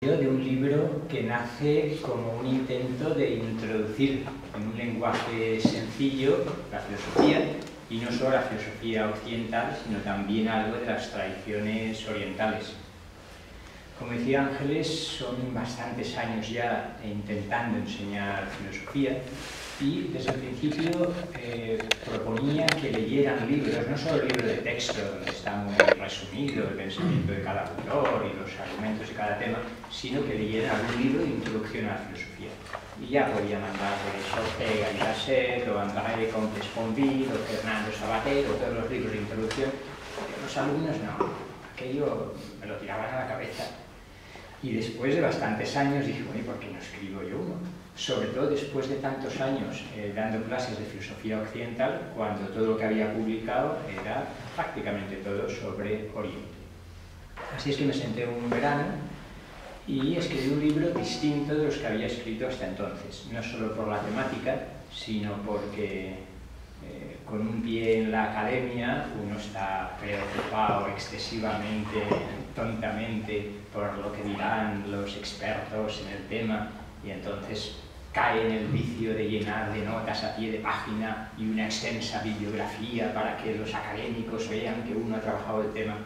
De un libro que nace como un intento de introducir en un lenguaje sencillo la filosofía, y no solo la filosofía occidental, sino también algo de las tradiciones orientales. Como decía Ángeles, son bastantes años ya intentando enseñar filosofía, y desde el principio proponía que leyeran libros, no solo libros de texto donde está muy resumido el pensamiento de cada autor y los argumentos de cada tema, sino que leyeran algún libro de introducción a la filosofía. Y ya podía mandar Ortega y Gasset, o André Comte Sponville, o Fernando Sabater, o todos los libros de introducción. Los alumnos no, aquello me lo tiraban a la cabeza. Y después de bastantes años dije, bueno, ¿y por qué no escribo yo uno? Sobre todo después de tantos años dando clases de filosofía occidental, cuando todo lo que había publicado era prácticamente todo sobre Oriente. Así es que me senté un verano y escribí un libro distinto de los que había escrito hasta entonces, no solo por la temática, sino porque con un pie en la academia uno está preocupado excesivamente, tontamente, por lo que dirán los expertos en el tema, y entonces cae en el vicio de llenar de notas a pie de página y una extensa bibliografía para que los académicos vean que uno ha trabajado el tema.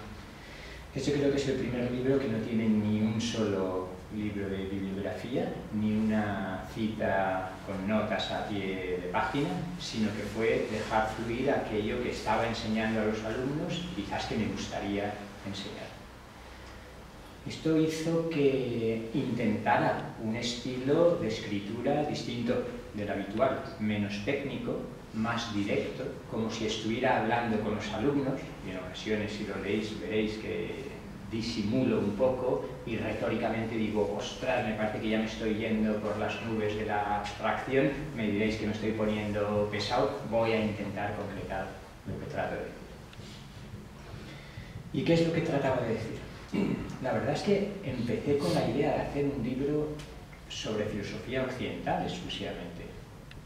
Este creo que es el primer libro que no tiene ni un solo libro de bibliografía, ni una cita con notas a pie de página, sino que fue dejar fluir aquello que estaba enseñando a los alumnos, quizás que me gustaría enseñar. Esto hizo que intentara un estilo de escritura distinto del habitual, menos técnico, más directo, como si estuviera hablando con los alumnos, y en ocasiones, si lo leéis, veréis que disimulo un poco y retóricamente digo, ostras, me parece que ya me estoy yendo por las nubes de la abstracción, me diréis que me estoy poniendo pesado, voy a intentar concretar lo que trato de decir. ¿Y qué es lo que trataba de decir? La verdad es que empecé con la idea de hacer un libro sobre filosofía occidental exclusivamente.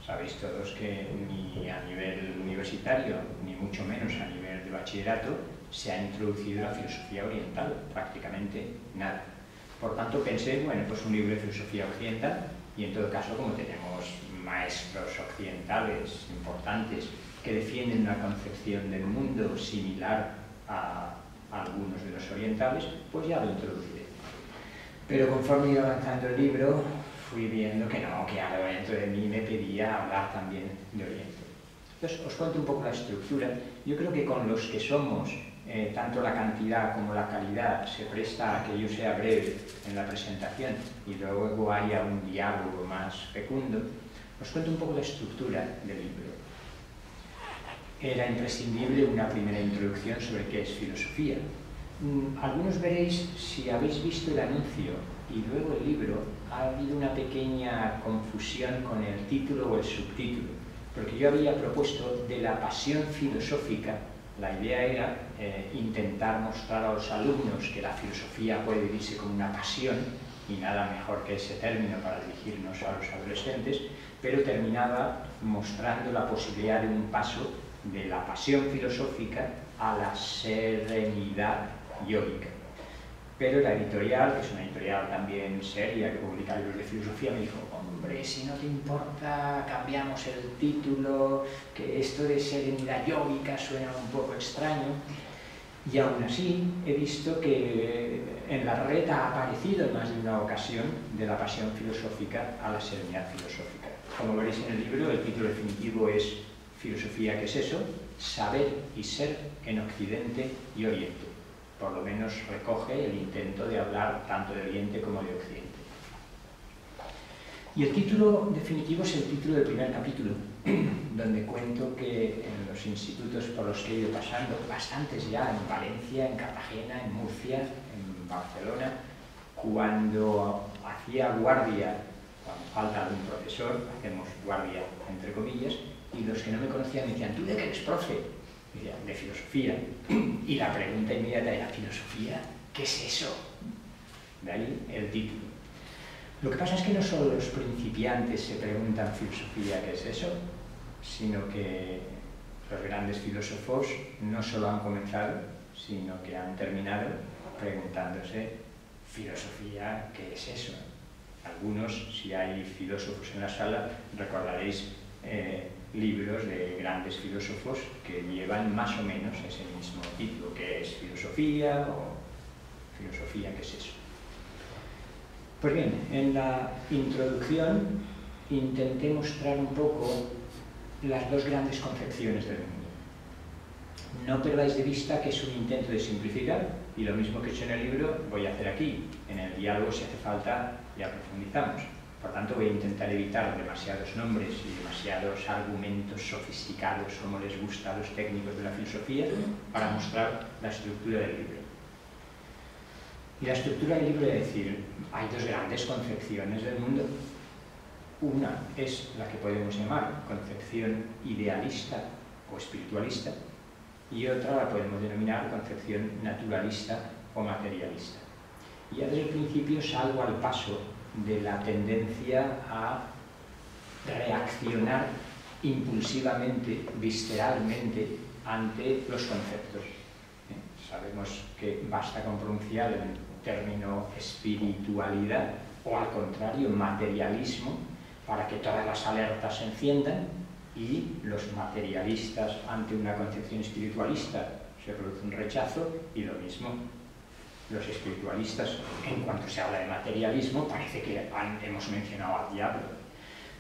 Sabéis todos que ni a nivel universitario, ni mucho menos a nivel de bachillerato, se ha introducido la filosofía oriental, prácticamente nada. Por tanto pensé, bueno, pues un libro de filosofía occidental, y en todo caso, como tenemos maestros occidentales importantes que defienden una concepción del mundo similar a algunos de los orientales, pues ya lo introduciré. Pero conforme iba avanzando el libro, fui viendo que no, que algo dentro de mí me pedía hablar también de Oriente. Entonces, os cuento un poco la estructura. Yo creo que con los que somos, tanto la cantidad como la calidad se presta a que yo sea breve en la presentación y luego haya un diálogo más fecundo. Os cuento un poco la estructura del libro. Era imprescindible una primera introducción sobre qué es filosofía. Algunos veréis, si habéis visto el anuncio y luego el libro, ha habido una pequeña confusión con el título o el subtítulo, porque yo había propuesto de la pasión filosófica. La idea era intentar mostrar a los alumnos que la filosofía puede vivirse como una pasión, y nada mejor que ese término para dirigirnos a los adolescentes, pero terminaba mostrando la posibilidad de un paso de la pasión filosófica a la serenidad yógica. Pero la editorial, que es una editorial también seria, que publica libros de filosofía, me dijo, hombre, si no te importa, cambiamos el título, que esto de serenidad yógica suena un poco extraño. Y aún así, he visto que en la red ha aparecido en más de una ocasión de la pasión filosófica a la serenidad filosófica. Como veréis en el libro, el título definitivo es Filosofía, ¿qué es eso? Saber y ser en Occidente y Oriente. Por lo menos recoge el intento de hablar tanto de Oriente como de Occidente. Y el título definitivo es el título del primer capítulo, donde cuento que en los institutos por los que he ido pasando, bastantes ya, en Valencia, en Cartagena, en Murcia, en Barcelona, cuando hacía guardia, cuando falta algún profesor, hacemos guardia entre comillas, y los que no me conocían me decían, ¿tú de qué eres profe? Y decía, de filosofía. Y la pregunta inmediata era, ¿filosofía? ¿Qué es eso? De ahí el título. Lo que pasa es que no solo los principiantes se preguntan filosofía, ¿qué es eso? Sino que los grandes filósofos no solo han comenzado, sino que han terminado preguntándose filosofía, ¿qué es eso? Algunos, si hay filósofos en la sala, recordaréis libros de grandes filósofos que llevan más o menos ese mismo título, que es filosofía o filosofía, ¿qué es eso? Pues bien, en la introducción intenté mostrar un poco las dos grandes concepciones del mundo. No perdáis de vista que es un intento de simplificar, y lo mismo que he hecho en el libro voy a hacer aquí. En el diálogo, si hace falta, ya profundizamos. Por tanto, voy a intentar evitar demasiados nombres y demasiados argumentos sofisticados, como les gusta a los técnicos de la filosofía, para mostrar la estructura del libro. Y la estructura del libro es decir, hay dos grandes concepciones del mundo. Una es la que podemos llamar concepción idealista o espiritualista, y otra la podemos denominar concepción naturalista o materialista. Y ya desde el principio salgo al paso de la tendencia a reaccionar impulsivamente, visceralmente, ante los conceptos. Sabemos que basta con pronunciar el término espiritualidad o, al contrario, materialismo, para que todas las alertas se enciendan, y los materialistas ante una concepción espiritualista se produce un rechazo, y lo mismo los espiritualistas, en cuanto se habla de materialismo, parece que hemos mencionado al diablo.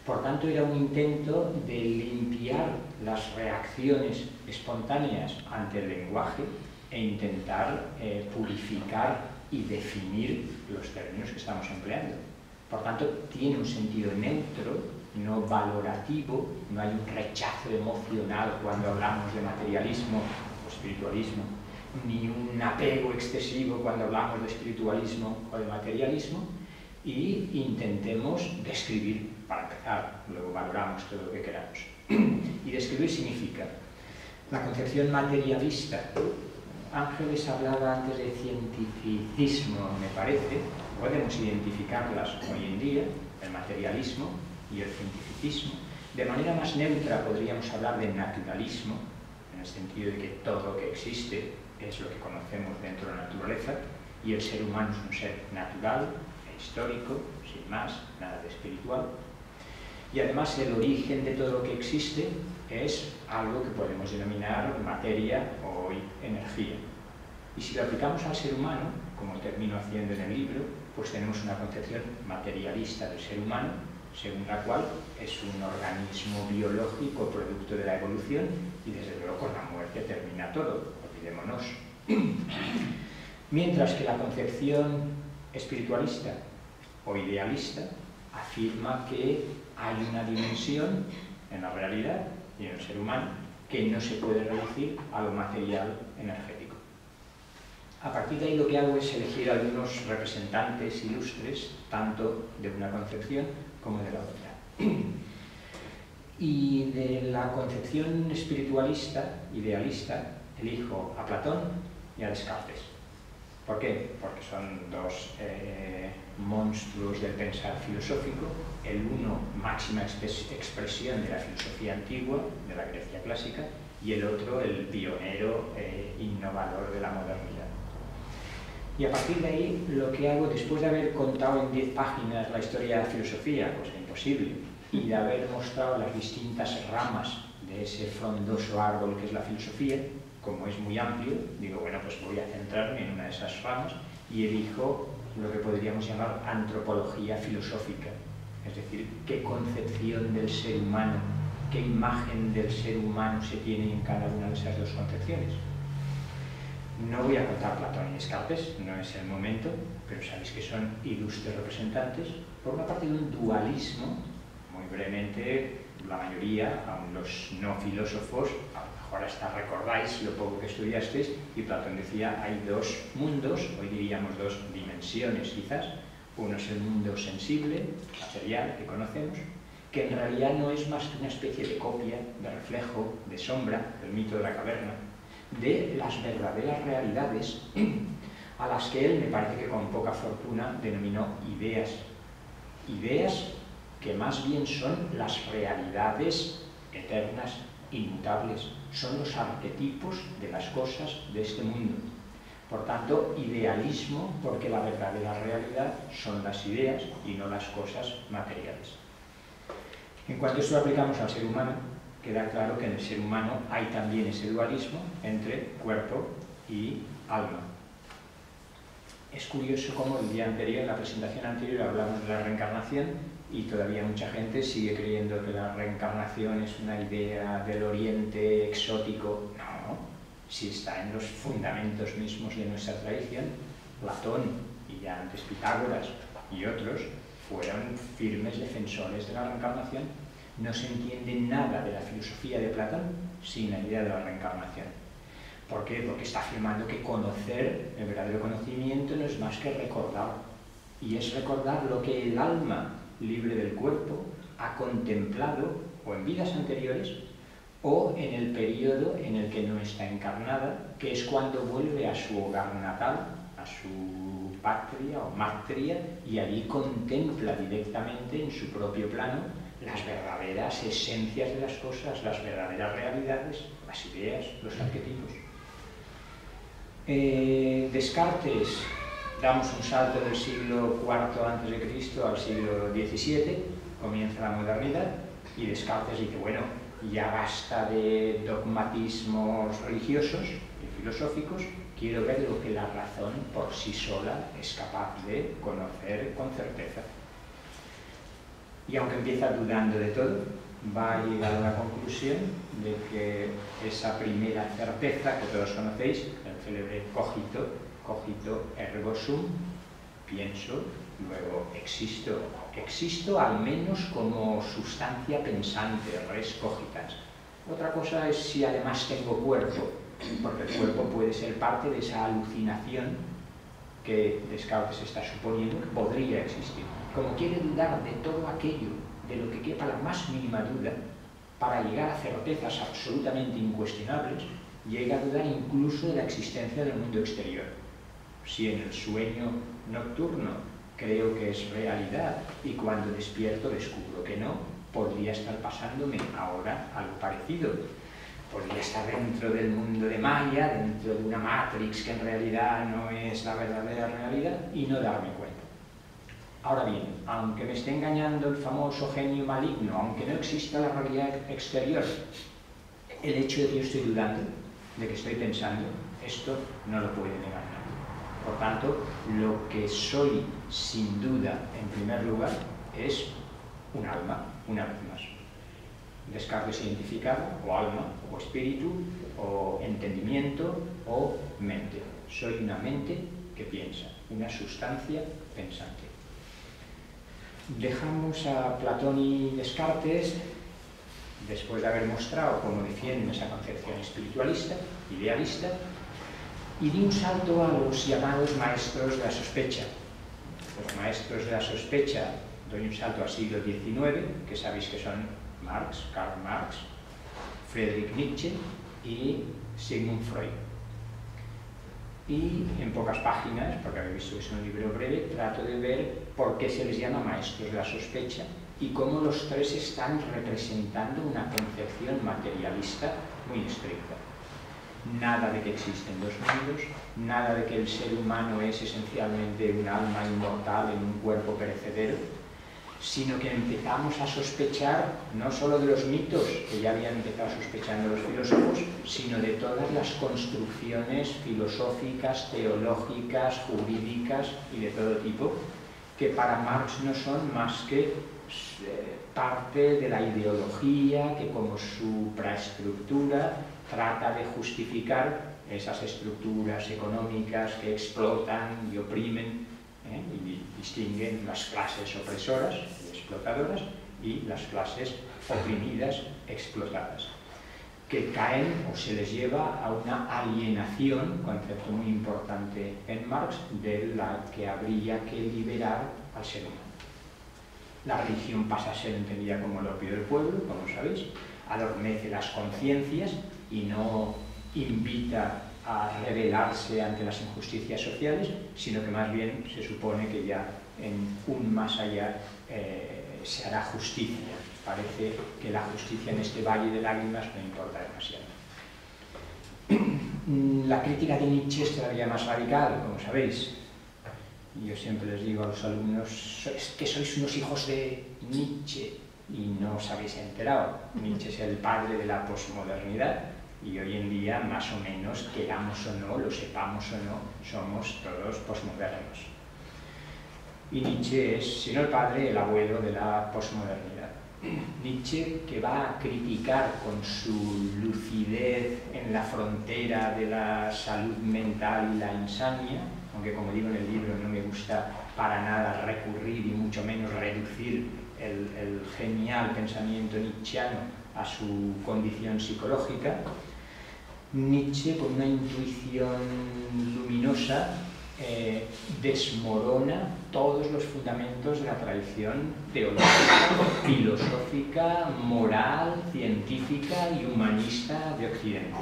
Por tanto, era un intento de limpiar las reacciones espontáneas ante el lenguaje e intentar purificar y definir los términos que estamos empleando. Por tanto, tiene un sentido neutro, no valorativo, no hay un rechazo emocional cuando hablamos de materialismo o espiritualismo, ni un apego excesivo cuando hablamos de espiritualismo o de materialismo, y intentemos describir, para empezar, luego valoramos todo lo que queramos. Y describir significa la concepción materialista. Ángeles hablaba antes de cientificismo, me parece. Podemos identificarlas hoy en día, el materialismo y el cientificismo. De manera más neutra podríamos hablar de naturalismo, en el sentido de que todo lo que existe es lo que conocemos dentro de la naturaleza, y el ser humano es un ser natural e histórico, sin más, nada de espiritual. Y además el origen de todo lo que existe es algo que podemos denominar materia o energía. Y si lo aplicamos al ser humano, como termino haciendo en el libro, pues tenemos una concepción materialista del ser humano, según la cual es un organismo biológico producto de la evolución, y desde luego con la muerte termina todo, olvidémonos. Mientras que la concepción espiritualista o idealista afirma que hay una dimensión en la realidad y en el ser humano que no se puede reducir a lo material energético. A partir de ahí lo que hago es elegir algunos representantes ilustres, tanto de una concepción como de la otra. Y de la concepción espiritualista, idealista, elijo a Platón y a Descartes. ¿Por qué? Porque son dos monstruos del pensar filosófico, el uno máxima expresión de la filosofía antigua, de la Grecia clásica, y el otro el pionero innovador de la modernidad. Y a partir de ahí, lo que hago, después de haber contado en 10 páginas la historia de la filosofía, cosa imposible, y de haber mostrado las distintas ramas de ese frondoso árbol que es la filosofía, como es muy amplio, digo, bueno, pues voy a centrarme en una de esas ramas y elijo lo que podríamos llamar antropología filosófica, es decir, qué concepción del ser humano, qué imagen del ser humano se tiene en cada una de esas dos concepciones. No voy a contar Platón y Descartes, no es el momento, pero sabéis que son ilustres representantes, por una parte de un dualismo, muy brevemente, la mayoría, aun los no filósofos, a lo mejor hasta recordáis lo poco que estudiasteis, y Platón decía, hay dos mundos, hoy diríamos dos dimensiones quizás, uno es el mundo sensible, material, que conocemos, que en realidad no es más que una especie de copia, de reflejo, de sombra, del mito de la caverna, de las verdaderas realidades a las que él, me parece que con poca fortuna, denominó ideas. Ideas que más bien son las realidades eternas, inmutables, son los arquetipos de las cosas de este mundo. Por tanto, idealismo, porque la verdadera realidad son las ideas y no las cosas materiales. En cuanto a esto lo aplicamos al ser humano, queda claro que en el ser humano hay también ese dualismo entre cuerpo y alma. Es curioso cómo el día anterior, en la presentación anterior, hablamos de la reencarnación y todavía mucha gente sigue creyendo que la reencarnación es una idea del oriente exótico. No, si está en los fundamentos mismos de nuestra tradición. Platón y ya antes Pitágoras y otros fueron firmes defensores de la reencarnación. No se entiende nada de la filosofía de Platón sin la idea de la reencarnación. ¿Por qué? Porque está afirmando que conocer, el verdadero conocimiento, no es más que recordar. Y es recordar lo que el alma, libre del cuerpo, ha contemplado o en vidas anteriores o en el periodo en el que no está encarnada, que es cuando vuelve a su hogar natal, a su patria o matria, y allí contempla directamente en su propio plano las verdaderas esencias de las cosas, las verdaderas realidades, las ideas, los arquetipos. Descartes, damos un salto del siglo IV a.C. al siglo XVII, comienza la modernidad, y Descartes dice, bueno, ya basta de dogmatismos religiosos y filosóficos, quiero ver lo que la razón por sí sola es capaz de conocer con certeza. Y aunque empieza dudando de todo, va a llegar a la conclusión de que esa primera certeza que todos conocéis, el célebre cogito ergo sum, pienso, luego existo. Existo al menos como sustancia pensante, res cogitans. Otra cosa es si además tengo cuerpo, porque el cuerpo puede ser parte de esa alucinación que Descartes está suponiendo que podría existir. Como quiere dudar de todo aquello, de lo que quepa la más mínima duda, para llegar a certezas absolutamente incuestionables, llega a dudar incluso de la existencia del mundo exterior. Si en el sueño nocturno creo que es realidad y cuando despierto descubro que no, podría estar pasándome ahora algo parecido. Podría estar dentro del mundo de Maya, dentro de una Matrix que en realidad no es la verdadera realidad y no darme cuenta. Ahora bien, aunque me esté engañando el famoso genio maligno, aunque no exista la realidad exterior, el hecho de que yo estoy dudando, de que estoy pensando, esto no lo puede negar nadie. Por tanto, lo que soy sin duda, en primer lugar, es un alma, una vez más. Descartes identificado, o alma, o espíritu, o entendimiento, o mente. Soy una mente que piensa, una sustancia pensante. Dejamos a Platón y Descartes, después de haber mostrado cómo defienden esa concepción espiritualista, idealista, y di un salto a los llamados maestros de la sospecha. Los maestros de la sospecha, doy un salto al siglo XIX, que sabéis que son Marx, Karl Marx, Friedrich Nietzsche y Sigmund Freud. Y en pocas páginas, porque habéis visto que es un libro breve, trato de ver por qué se les llama maestros de la sospecha y cómo los tres están representando una concepción materialista muy estricta. Nada de que existen dos mundos, nada de que el ser humano es esencialmente un alma inmortal en un cuerpo perecedero, sino que empezamos a sospechar no solo de los mitos, que ya habían empezado sospechando los filósofos, sino de todas las construcciones filosóficas, teológicas, jurídicas y de todo tipo, que para Marx no son más que parte de la ideología que como supraestructura trata de justificar esas estructuras económicas que explotan y oprimen y distinguen las clases opresoras y explotadoras y las clases oprimidas, explotadas, que caen o se les lleva a una alienación, concepto muy importante en Marx, de la que habría que liberar al ser humano. La religión pasa a ser entendida como el opio del pueblo, como sabéis, adormece las conciencias y no invita a rebelarse ante las injusticias sociales, sino que más bien se supone que ya en un más allá se hará justicia. Parece que la justicia en este valle de lágrimas no importa demasiado. La crítica de Nietzsche es todavía más radical, como sabéis. Yo siempre les digo a los alumnos, es que sois unos hijos de Nietzsche y no os habéis enterado. Nietzsche es el padre de la posmodernidad y hoy en día, más o menos, queramos o no, lo sepamos o no, somos todos posmodernos. Y Nietzsche es, si no el padre, el abuelo de la posmodernidad. Nietzsche, que va a criticar con su lucidez en la frontera de la salud mental y la insania, aunque como digo en el libro no me gusta para nada recurrir y mucho menos reducir el genial pensamiento nietzscheano a su condición psicológica, Nietzsche, con una intuición luminosa, desmorona todos los fundamentos de la tradición teológica, filosófica, moral, científica y humanista de Occidente.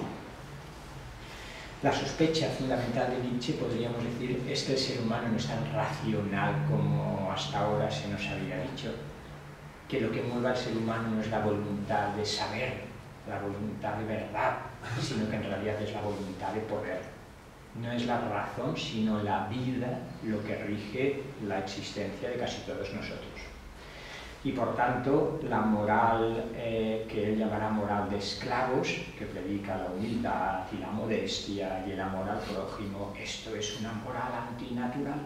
La sospecha fundamental de Nietzsche, podríamos decir, es que el ser humano no es tan racional como hasta ahora se nos había dicho, que lo que mueve al ser humano no es la voluntad de saber, la voluntad de verdad, sino que en realidad es la voluntad de poder. No es la razón, sino la vida lo que rige la existencia de casi todos nosotros. Y por tanto, la moral que él llamará moral de esclavos, que predica la humildad y la modestia y el amor al prójimo, esto es una moral antinatural.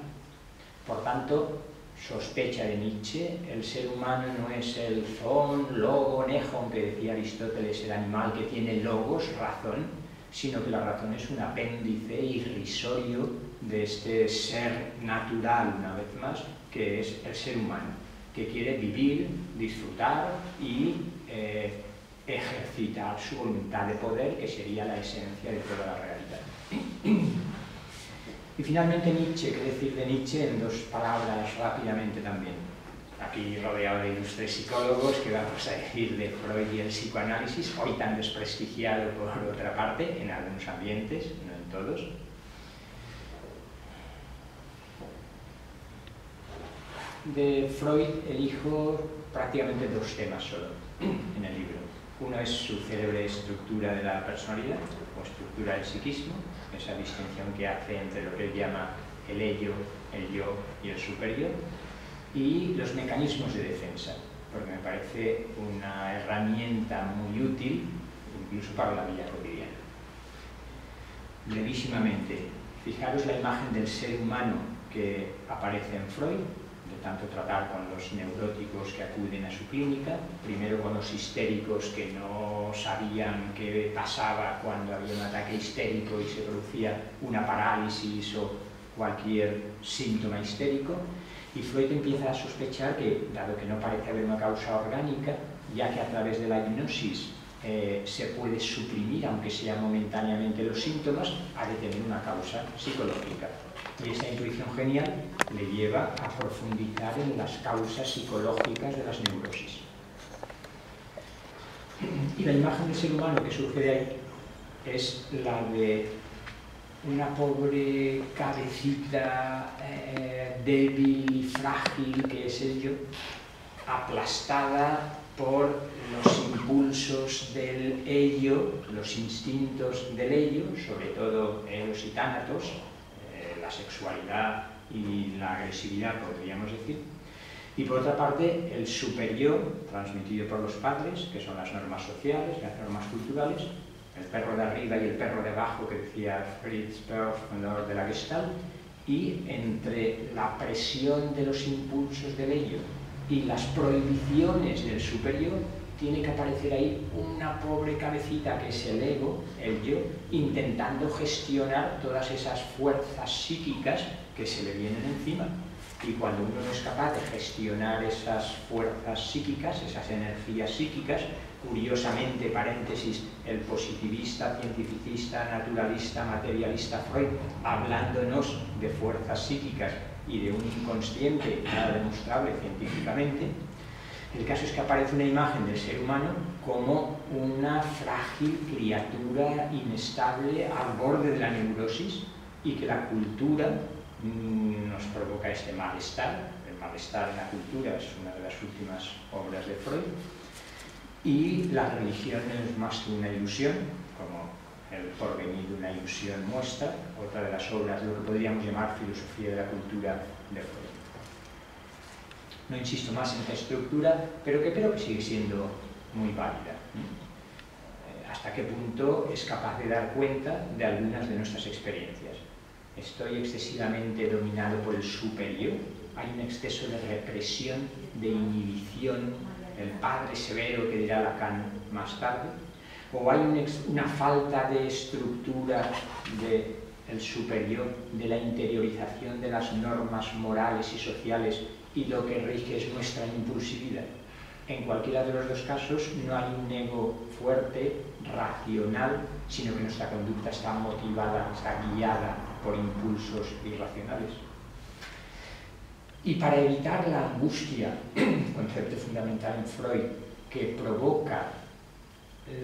Por tanto, sospecha de Nietzsche, el ser humano no es el zoon, logo, nehon, que decía Aristóteles, el animal que tiene logos, razón, sino que la razón es un apéndice irrisorio de este ser natural, una vez más, que es el ser humano, que quiere vivir, disfrutar y ejercitar su voluntad de poder, que sería la esencia de toda la realidad. Y finalmente Nietzsche, ¿qué decir de Nietzsche en dos palabras rápidamente también? Aquí rodeado de ilustres psicólogos, que vamos a decir de Freud y el psicoanálisis, hoy tan desprestigiado por otra parte, en algunos ambientes, no en todos. De Freud elijo prácticamente dos temas solo en el libro. Uno es su célebre estructura de la personalidad, o estructura del psiquismo, esa distinción que hace entre lo que él llama el ello, el yo y el superyo, y los mecanismos de defensa, porque me parece una herramienta muy útil, incluso para la vida cotidiana. Brevísimamente, fijaros la imagen del ser humano que aparece en Freud, de tanto tratar con los neuróticos que acuden a su clínica, primero con los histéricos que no sabían qué pasaba cuando había un ataque histérico y se producía una parálisis o cualquier síntoma histérico, y Freud empieza a sospechar que, dado que no parece haber una causa orgánica, ya que a través de la hipnosis se puede suprimir, aunque sea momentáneamente, los síntomas, ha de tener una causa psicológica. Y esa intuición genial le lleva a profundizar en las causas psicológicas de las neurosis. Y la imagen del ser humano que surge de ahí es la de una pobre cabecita débil y frágil que es el yo, aplastada por los impulsos del ello, los instintos del ello, sobre todo eros y tánatos, la sexualidad y la agresividad, podríamos decir, y por otra parte el superyo, transmitido por los padres, que son las normas sociales, las normas culturales, el perro de arriba y el perro de abajo, que decía Fritz Perls, fundador de la Gestalt, y entre la presión de los impulsos del ello y las prohibiciones del superyo, tiene que aparecer ahí una pobre cabecita que es el ego, el yo, intentando gestionar todas esas fuerzas psíquicas que se le vienen encima. Y cuando uno no es capaz de gestionar esas fuerzas psíquicas, esas energías psíquicas, curiosamente, paréntesis, el positivista, cientificista, naturalista, materialista Freud, hablándonos de fuerzas psíquicas y de un inconsciente nada demostrable científicamente, el caso es que aparece una imagen del ser humano como una frágil criatura inestable al borde de la neurosis, y que la cultura nos provoca este malestar. El malestar en la cultura es una de las últimas obras de Freud, y la religión no es más que una ilusión, como El porvenir de una ilusión nuestra, otra de las obras de lo que podríamos llamar filosofía de la cultura de Freud. No insisto más en esta estructura, pero que creo que sigue siendo muy válida. Hasta qué punto es capaz de dar cuenta de algunas de nuestras experiencias. Estoy excesivamente dominado por el super-yo, hay un exceso de represión, de inhibición, el padre severo que dirá Lacan más tarde, o hay una falta de estructura del super-yo, de la interiorización de las normas morales y sociales, y lo que rige es nuestra impulsividad. En cualquiera de los dos casos no hay un ego fuerte, racional, sino que nuestra conducta está motivada, está guiada por impulsos irracionales. Y para evitar la angustia, concepto fundamental en Freud, que provoca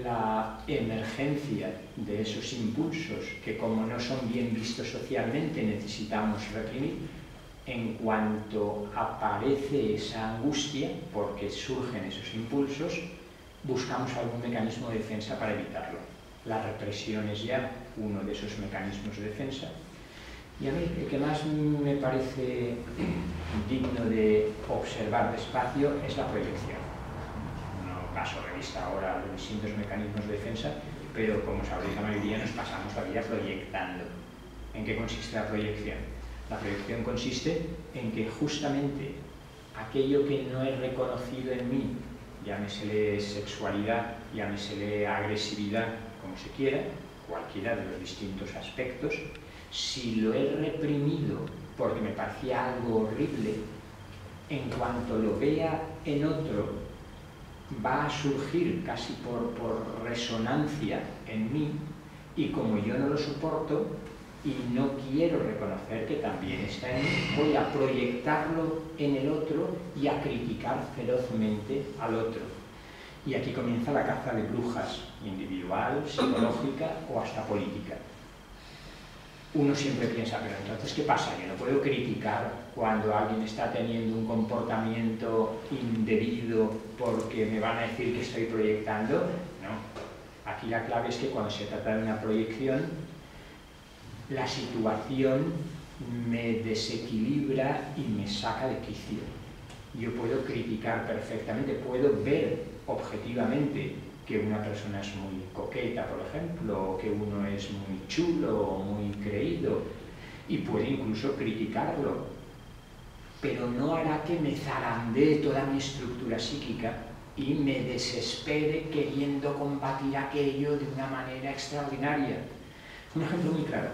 la emergencia de esos impulsos que, como no son bien vistos socialmente, necesitamos reprimir, en cuanto aparece esa angustia, porque surgen esos impulsos, buscamos algún mecanismo de defensa para evitarlo. La represión es ya uno de esos mecanismos de defensa. Y a mí el que más me parece digno de observar despacio es la proyección. No paso revista ahora de distintos mecanismos de defensa, pero como sabréis la mayoría nos pasamos la vida proyectando. ¿En qué consiste la proyección? La proyección consiste en que justamente aquello que no he reconocido en mí, llámesele sexualidad, llámesele agresividad, como se quiera, cualquiera de los distintos aspectos, si lo he reprimido porque me parecía algo horrible, en cuanto lo vea en otro, va a surgir casi por resonancia en mí, y como yo no lo soporto y no quiero reconocer que también está en mí, voy a proyectarlo en el otro y a criticar ferozmente al otro. Y aquí comienza la caza de brujas, individual, psicológica o hasta política. Uno siempre piensa, pero entonces, ¿qué pasa? Yo no puedo criticar cuando alguien está teniendo un comportamiento indebido porque me van a decir que estoy proyectando. No. Aquí la clave es que cuando se trata de una proyección, la situación me desequilibra y me saca de quicio. Yo puedo criticar perfectamente, puedo ver objetivamente que una persona es muy coqueta, por ejemplo, o que uno es muy chulo o muy creído, y puede incluso criticarlo, pero no hará que me zarandee toda mi estructura psíquica y me desespere queriendo combatir aquello de una manera extraordinaria. Un ejemplo muy claro.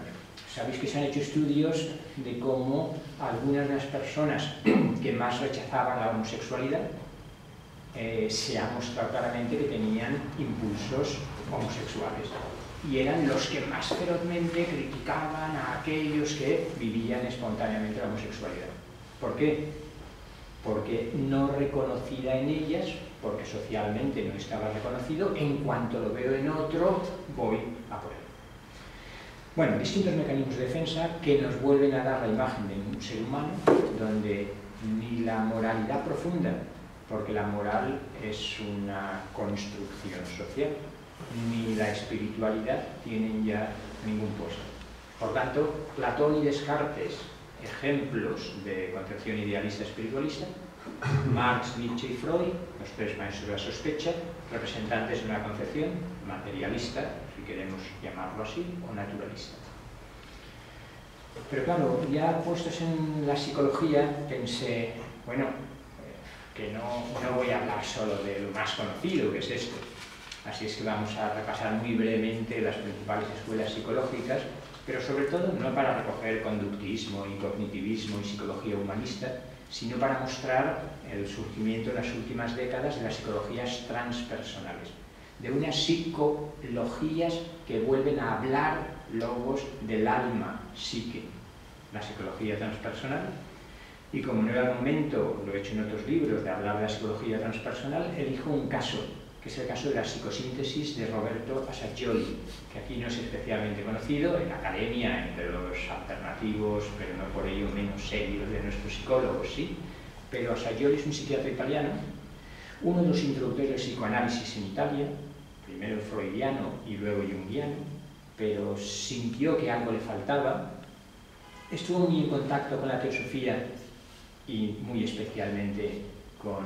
Sabéis que se han hecho estudios de cómo algunas de las personas que más rechazaban la homosexualidad se ha mostrado claramente que tenían impulsos homosexuales y eran los que más ferozmente criticaban a aquellos que vivían espontáneamente la homosexualidad. ¿Por qué? Porque no reconocida en ellas, porque socialmente no estaba reconocido, en cuanto lo veo en otro, voy a por él. Bueno, distintos mecanismos de defensa que nos vuelven a dar la imagen de un ser humano donde ni la moralidad profunda, porque la moral es una construcción social, ni la espiritualidad tienen ya ningún puesto. Por tanto, Platón y Descartes, ejemplos de concepción idealista espiritualista, Marx, Nietzsche y Freud, los tres maestros de la sospecha, representantes de una concepción materialista, si queremos llamarlo así, o naturalista. Pero claro, ya puestos en la psicología, pensé, bueno, que no voy a hablar solo de lo más conocido, que es esto. Así es que vamos a repasar muy brevemente las principales escuelas psicológicas, pero sobre todo no para recoger conductismo y cognitivismo y psicología humanista, sino para mostrar el surgimiento en las últimas décadas de las psicologías transpersonales, de unas psicologías que vuelven a hablar logos del alma, psique, la psicología transpersonal. Y como no era el momento, lo he hecho en otros libros, de hablar de la psicología transpersonal, elijo un caso, que es el caso de la psicosíntesis de Roberto Assagioli, que aquí no es especialmente conocido, en la academia, entre los alternativos, pero no por ello menos serios de nuestros psicólogos, sí. Pero Assagioli es un psiquiatra italiano, uno de los introductores del psicoanálisis en Italia, primero freudiano y luego junguiano, pero sintió que algo le faltaba. Estuvo muy en contacto con la teosofía y muy especialmente con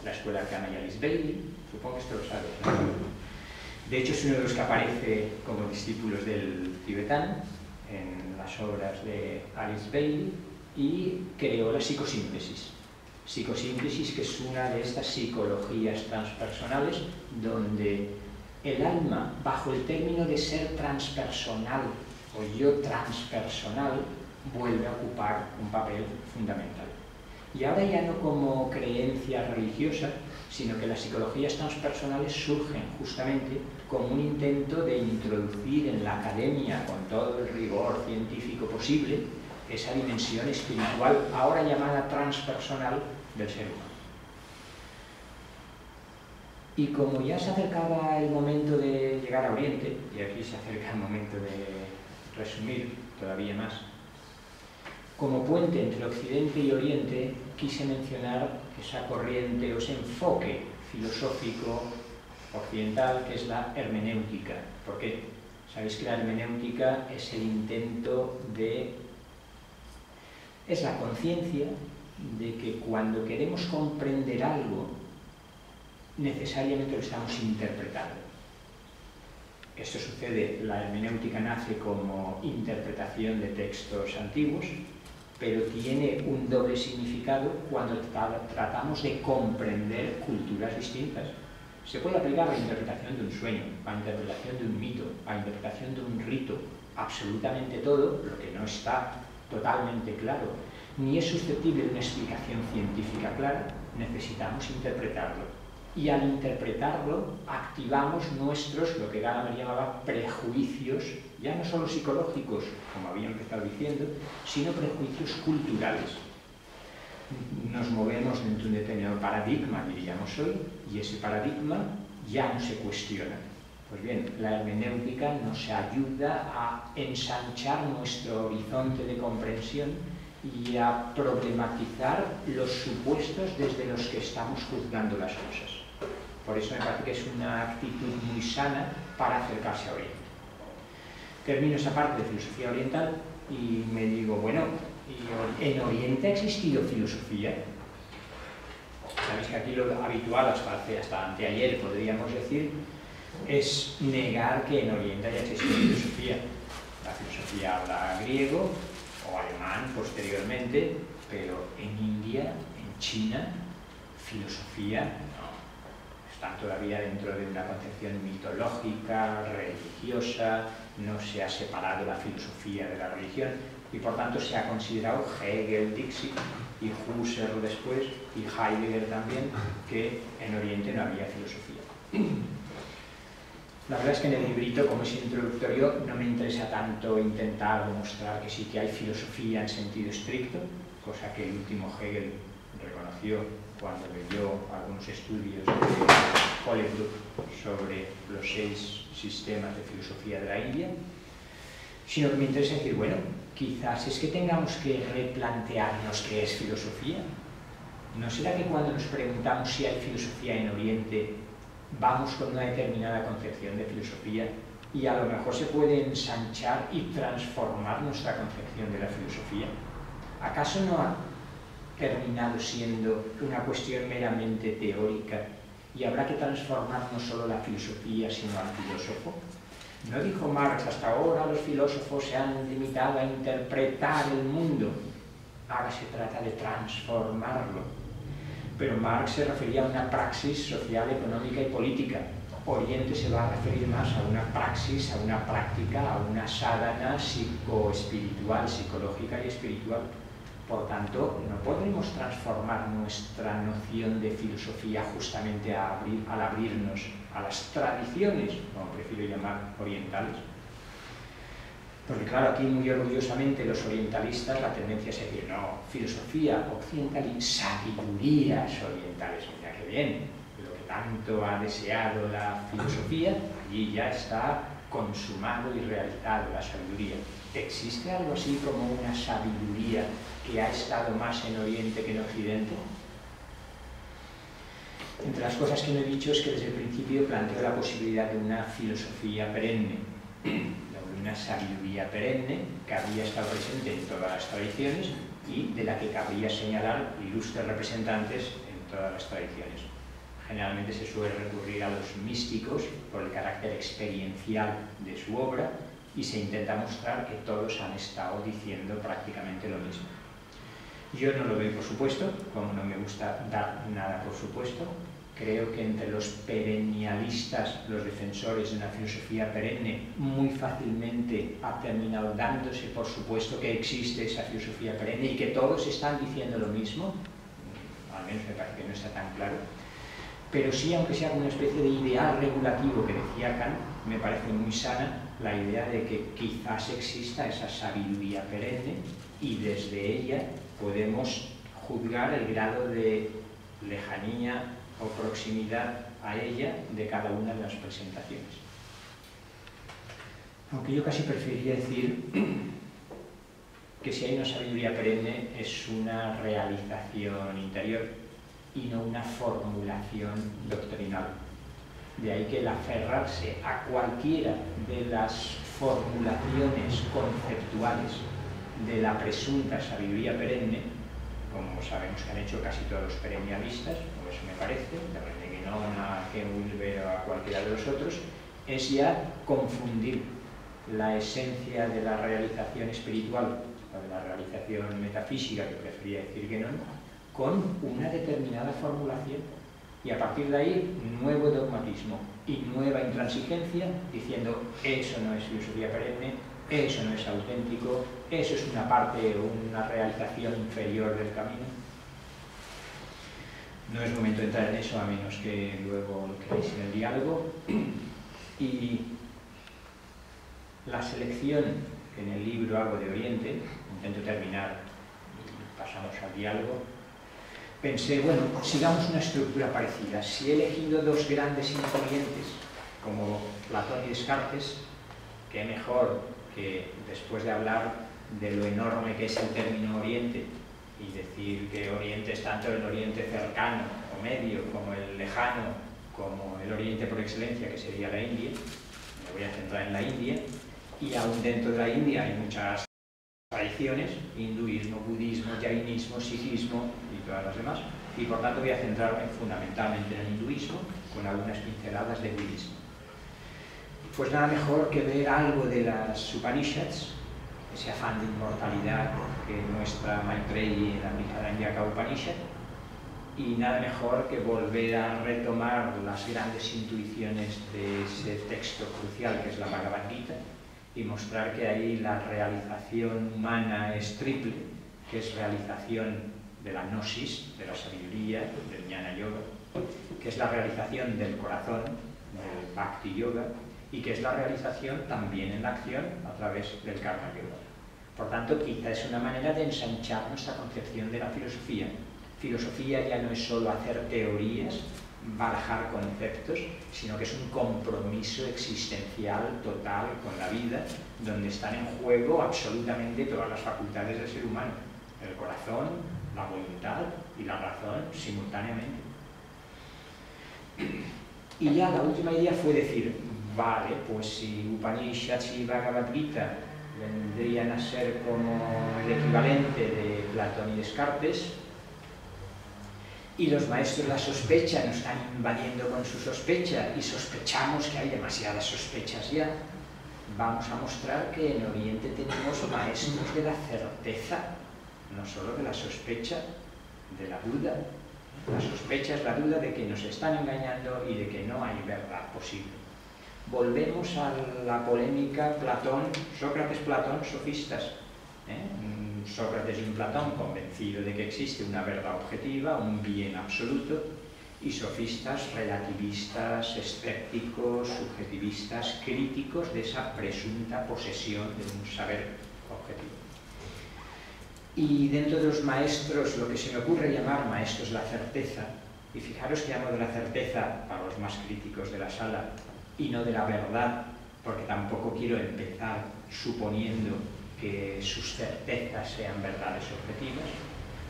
la escuela arcana y Alice Bailey. Supongo que esto lo sabes, ¿no? De hecho, es uno de los que aparece como discípulos del tibetano en las obras de Alice Bailey, y creó la psicosíntesis. Psicosíntesis, que es una de estas psicologías transpersonales donde el alma, bajo el término de ser transpersonal o yo transpersonal, vuelve a ocupar un papel fundamental. Y ahora ya no como creencia religiosa, sino que las psicologías transpersonales surgen justamente como un intento de introducir en la academia, con todo el rigor científico posible, esa dimensión espiritual, ahora llamada transpersonal, del ser humano. Y como ya se acercaba el momento de llegar a Oriente, y aquí se acerca el momento de resumir todavía más, como puente entre Occidente y Oriente, quise mencionar esa corriente o ese enfoque filosófico occidental que es la hermenéutica. ¿Por qué? Sabéis que la hermenéutica es el intento es la conciencia de que cuando queremos comprender algo, necesariamente lo estamos interpretando. Esto sucede, la hermenéutica nace como interpretación de textos antiguos, pero tiene un doble significado cuando tratamos de comprender culturas distintas. Se puede aplicar a la interpretación de un sueño, a la interpretación de un mito, a la interpretación de un rito, absolutamente todo. Lo que no está totalmente claro, ni es susceptible de una explicación científica clara, necesitamos interpretarlo. Y al interpretarlo, activamos nuestros, lo que Gadamer llamaba prejuicios, ya no solo psicológicos, como había empezado diciendo, sino prejuicios culturales. Nos movemos dentro de un determinado paradigma, diríamos hoy, y ese paradigma ya no se cuestiona. Pues bien, la hermenéutica nos ayuda a ensanchar nuestro horizonte de comprensión y a problematizar los supuestos desde los que estamos juzgando las cosas. Por eso me parece que es una actitud muy sana para acercarse a Oriente. Termino esa parte de filosofía oriental y me digo, bueno, ¿en Oriente ha existido filosofía? Sabéis que aquí lo habitual, hasta anteayer podríamos decir, es negar que en Oriente haya existido filosofía. La filosofía habla griego o alemán posteriormente, pero en India, en China, filosofía no. Están todavía dentro de una concepción mitológica, religiosa, no se ha separado la filosofía de la religión y por tanto se ha considerado Hegel, Dixit y Husserl después y Heidegger también que en Oriente no había filosofía. La verdad es que en el librito, como es introductorio, no me interesa tanto intentar demostrar que sí que hay filosofía en sentido estricto, cosa que el último Hegel reconoció cuando leyó algunos estudios de Holbrook sobre los 6 sistemas de filosofía de la India, sino que me interesa decir, bueno, quizás es que tengamos que replantearnos qué es filosofía. ¿No será que cuando nos preguntamos si hay filosofía en Oriente, vamos con una determinada concepción de filosofía y a lo mejor se puede ensanchar y transformar nuestra concepción de la filosofía? ¿Acaso no ha terminado siendo una cuestión meramente teórica y habrá que transformar no solo la filosofía sino al filósofo? ¿No dijo Marx, hasta ahora los filósofos se han limitado a interpretar el mundo? Ahora se trata de transformarlo. Pero Marx se refería a una praxis social, económica y política. Oriente se va a referir más a una praxis, a una práctica, a una sadhana psicoespiritual, psicológica y espiritual. Por tanto, no podremos transformar nuestra noción de filosofía justamente al abrirnos a las tradiciones, como prefiero llamar, orientales. Porque claro, aquí muy orgullosamente los orientalistas la tendencia es decir, no, filosofía occidental y sabidurías orientales. Mira qué bien, lo que tanto ha deseado la filosofía, allí ya está consumado y realizado la sabiduría. ¿Existe algo así como una sabiduría que ha estado más en Oriente que en Occidente? Entre las cosas que no he dicho es que desde el principio planteo la posibilidad de una filosofía perenne. de una sabiduría perenne que había estado presente en todas las tradiciones y de la que cabría señalar ilustres representantes en todas las tradiciones. Generalmente se suele recurrir a los místicos por el carácter experiencial de su obra y se intenta mostrar que todos han estado diciendo prácticamente lo mismo. Yo no lo veo por supuesto, como no me gusta dar nada por supuesto. Creo que entre los perennialistas, los defensores de una filosofía perenne, muy fácilmente ha terminado dándose por supuesto que existe esa filosofía perenne y que todos están diciendo lo mismo. Al menos me parece que no está tan claro. Pero sí, aunque sea una especie de ideal regulativo que decía Kant, me parece muy sana la idea de que quizás exista esa sabiduría perenne y desde ella podemos juzgar el grado de lejanía o proximidad a ella de cada una de las presentaciones. Aunque yo casi preferiría decir que si hay una sabiduría perenne es una realización interior y no una formulación doctrinal. De ahí que el aferrarse a cualquiera de las formulaciones conceptuales de la presunta sabiduría perenne, como sabemos que han hecho casi todos los perennialistas, o eso me parece, de René Guénon a Ken Wilber o a cualquiera de los otros, es ya confundir la esencia de la realización espiritual o de la realización metafísica, que prefería decir Guénon, con una determinada formulación y a partir de ahí nuevo dogmatismo y nueva intransigencia diciendo eso no es filosofía perenne, eso no es auténtico, eso es una parte o una realización inferior del camino. No es momento de entrar en eso a menos que luego lo queráis en el diálogo. Y la selección que en el libro hago de Oriente, intento terminar y pasamos al diálogo. Pensé, bueno, sigamos una estructura parecida. Si he elegido dos grandes influyentes, como Platón y Descartes, qué mejor que después de hablar de lo enorme que es el término Oriente y decir que Oriente es tanto el Oriente cercano o medio como el lejano, como el Oriente por excelencia, que sería la India. Me voy a centrar en la India, y aún dentro de la India hay muchas tradiciones, hinduismo, budismo, jainismo, sikhismo y todas las demás, y por tanto voy a centrarme fundamentalmente en el hinduismo con algunas pinceladas de budismo. Pues nada mejor que ver algo de las Upanishads, ese afán de inmortalidad que muestra Maitreyi en la Brihadaranyaka Upanishad, y nada mejor que volver a retomar las grandes intuiciones de ese texto crucial que es la Bhagavad Gita, y mostrar que ahí la realización humana es triple, que es realización de la gnosis, de la sabiduría, del jnana yoga, que es la realización del corazón, del bhakti yoga, y que es la realización también en la acción a través del karma yoga. Por tanto, quizá es una manera de ensanchar nuestra concepción de la filosofía. Filosofía ya no es solo hacer teorías, barajar conceptos, sino que es un compromiso existencial total con la vida, donde están en juego absolutamente todas las facultades del ser humano, el corazón, la voluntad y la razón simultáneamente. Y ya la última idea fue decir, vale, pues si Upanishads y Bhagavad Gita vendrían a ser como el equivalente de Platón y Descartes, y los maestros la sospecha, nos están invadiendo con su sospecha y sospechamos que hay demasiadas sospechas ya, vamos a mostrar que en Oriente tenemos maestros de la certeza, no solo de la sospecha, de la duda. La sospecha es la duda de que nos están engañando y de que no hay verdad posible. Volvemos a la polémica Sócrates-Platón, sofistas. Sócrates y un Platón convencido de que existe una verdad objetiva, un bien absoluto, y sofistas relativistas, escépticos, subjetivistas, críticos de esa presunta posesión de un saber objetivo. Y dentro de los maestros, lo que se me ocurre llamar maestros de la certeza, y fijaros que llamo de la certeza para los más críticos de la sala, y no de la verdad, porque tampoco quiero empezar suponiendo que sus certezas sean verdades objetivas,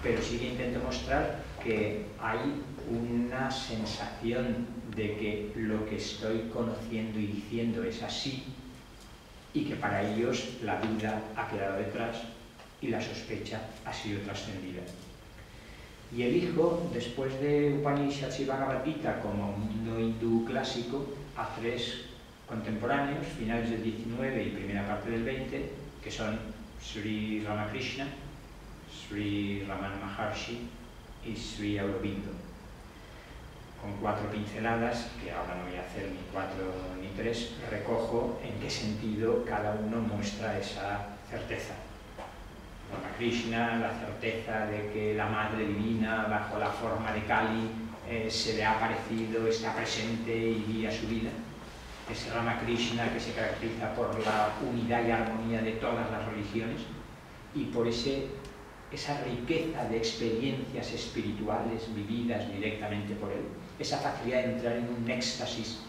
pero sí que intento mostrar que hay una sensación de que lo que estoy conociendo y diciendo es así, y que para ellos la duda ha quedado detrás y la sospecha ha sido trascendida. Y elijo, después de Upanishads y Bhagavad Gita como mundo hindú clásico, a tres contemporáneos, finales del 19 y primera parte del 20, que son Sri Ramakrishna, Sri Ramana Maharshi y Sri Aurobindo. Con 4 pinceladas, que ahora no voy a hacer ni 4 ni 3, recojo en qué sentido cada uno muestra esa certeza. Ramakrishna, la certeza de que la Madre Divina, bajo la forma de Kali, se le ha aparecido, está presente y guía su vida. Ese Ramakrishna que se caracteriza por la unidad y armonía de todas las religiones y por esa riqueza de experiencias espirituales vividas directamente por él, esa facilidad de entrar en un éxtasis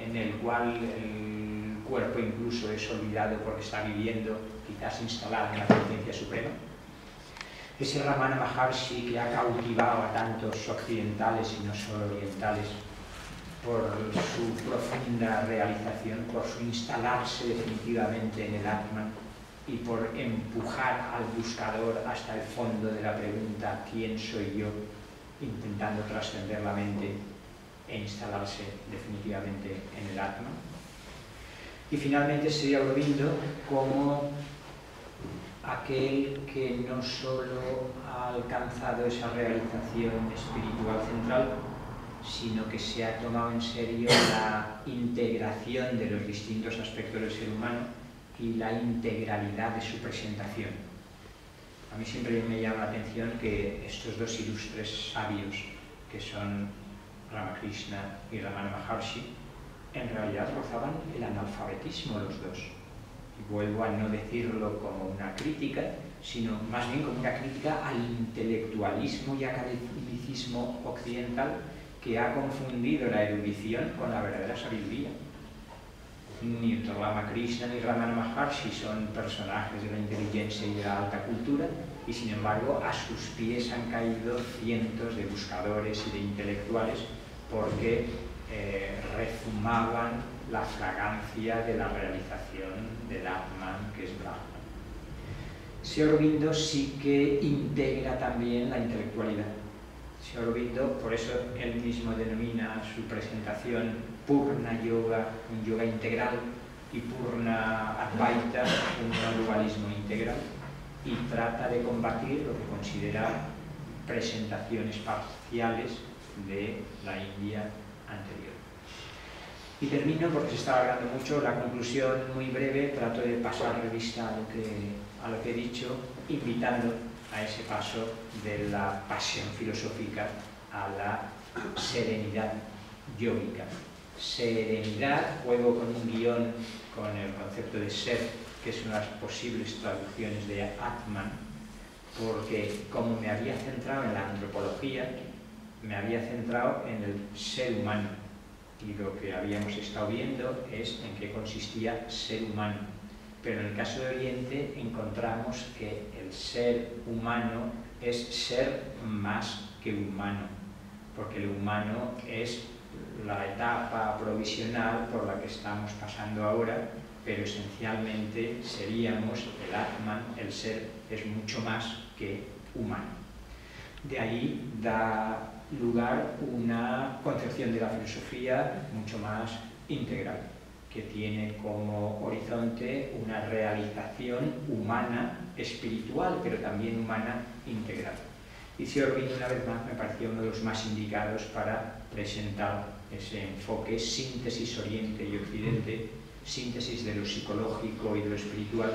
en el cual el cuerpo incluso es olvidado porque está viviendo, quizás instalado en la conciencia suprema. Ese Ramana Maharshi que ha cautivado a tantos occidentales y no solo orientales por su profunda realización, por su instalarse definitivamente en el Atman y por empujar al buscador hasta el fondo de la pregunta ¿quién soy yo?, intentando trascender la mente e instalarse definitivamente en el Atman. Y finalmente Sri Aurobindo como aquel que no solo ha alcanzado esa realización espiritual central, sino que se ha tomado en serio la integración de los distintos aspectos del ser humano y la integralidad de su presentación. A mí siempre me llama la atención que estos dos ilustres sabios, que son Ramakrishna y Ramana Maharshi, en realidad rozaban el analfabetismo los dos. Y vuelvo a no decirlo como una crítica, sino más bien como una crítica al intelectualismo y academicismo occidental que ha confundido la erudición con la verdadera sabiduría. Ni Ramakrishna ni Ramana Maharshi son personajes de la inteligencia y de la alta cultura, y sin embargo a sus pies han caído cientos de buscadores y de intelectuales porque rezumaban la fragancia de la realización del Atman, que es Brahman. Sri Aurobindo sí que integra también la intelectualidad. Sri Aurobindo, por eso él mismo denomina su presentación Purna Yoga, un yoga integral, y Purna Advaita, un dualismo integral, y trata de combatir lo que considera presentaciones parciales de la India anterior. Y termino, porque se está alargando mucho, la conclusión muy breve, trato de pasar revista a lo que he dicho, invitando a ese paso de la pasión filosófica a la serenidad yógica. Serenidad, juego con un guión con el concepto de ser, que es una de las posibles traducciones de Atman, porque como me había centrado en la antropología, me había centrado en el ser humano, y lo que habíamos estado viendo es en qué consistía ser humano. Pero en el caso de Oriente encontramos que el ser humano es ser más que humano, porque el humano es la etapa provisional por la que estamos pasando ahora, pero esencialmente seríamos el Atman, el ser es mucho más que humano. De ahí da lugar una concepción de la filosofía mucho más integral, que tiene como horizonte una realización humana, espiritual, pero también humana integral. Y Sri Aurobindo, una vez más, me pareció uno de los más indicados para presentar ese enfoque, síntesis Oriente y Occidente, síntesis de lo psicológico y de lo espiritual,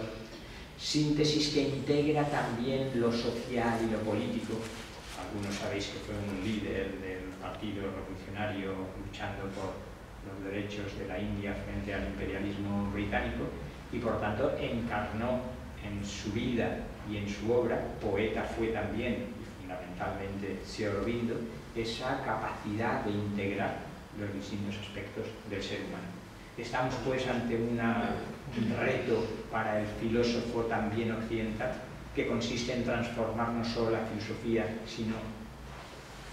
síntesis que integra también lo social y lo político. Algunos sabéis que fue un líder del Partido Revolucionario luchando por los derechos de la India frente al imperialismo británico y por tanto encarnó en su vida y en su obra, poeta fue también y fundamentalmente Sri Aurobindo, esa capacidad de integrar los distintos aspectos del ser humano. Estamos pues ante un reto para el filósofo también occidental, que consiste en transformar no solo la filosofía, sino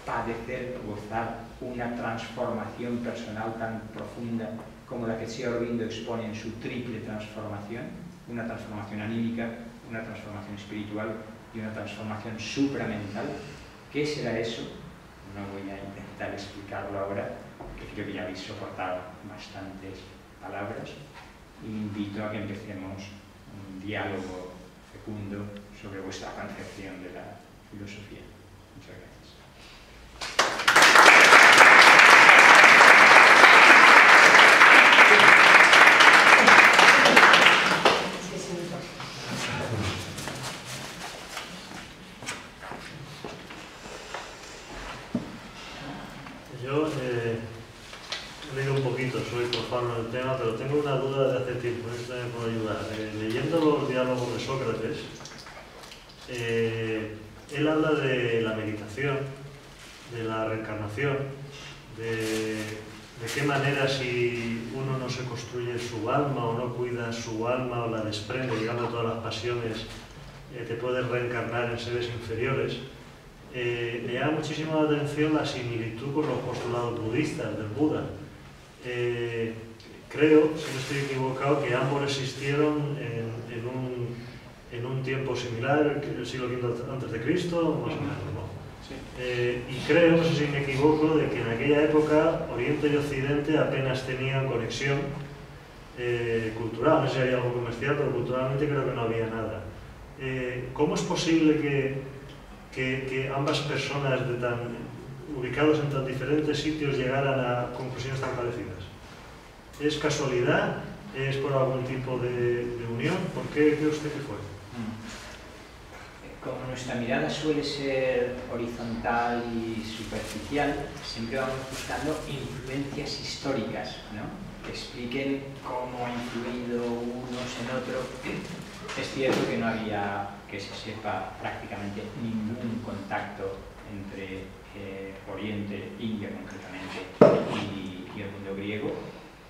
padecer, gozar una transformación personal tan profunda como la que Sri Aurobindo expone en su triple transformación, una transformación anímica, una transformación espiritual y una transformación supramental. ¿Qué será eso? No voy a intentar explicarlo ahora, que creo que ya habéis soportado bastantes palabras. Invito a que empecemos un diálogo fecundo sobre vuestra concepción de la filosofía. Muchas gracias. Yo he leído un poquito, soy profano del tema, pero tengo una duda de hace tiempo, esto me puede ayudar. Leyendo los diálogos de Sócrates, él habla de la meditación, de la reencarnación, de qué manera si uno no se construye su alma o no cuida su alma o la desprende, llegando a todas las pasiones, te puedes reencarnar en seres inferiores. Me llama muchísimo la atención la similitud con los postulados budistas del Buda. Creo, si no estoy equivocado, que ambos existieron en un tiempo similar, el siglo V antes de Cristo, más o menos, ¿no? Sí. Y creo, no sé si me equivoco, de que en aquella época Oriente y Occidente apenas tenían conexión cultural. No sé si había algo comercial, pero culturalmente creo que no había nada. ¿Cómo es posible que ambas personas ubicados en tan diferentes sitios llegaran a conclusiones tan parecidas? ¿Es casualidad? ¿Es por algún tipo de unión? ¿Por qué cree usted que fue? Como nuestra mirada suele ser horizontal y superficial, siempre vamos buscando influencias históricas, ¿no?, que expliquen cómo ha influido unos en otro. Es cierto que no había, que se sepa, prácticamente ningún contacto entre Oriente, India concretamente, y el mundo griego.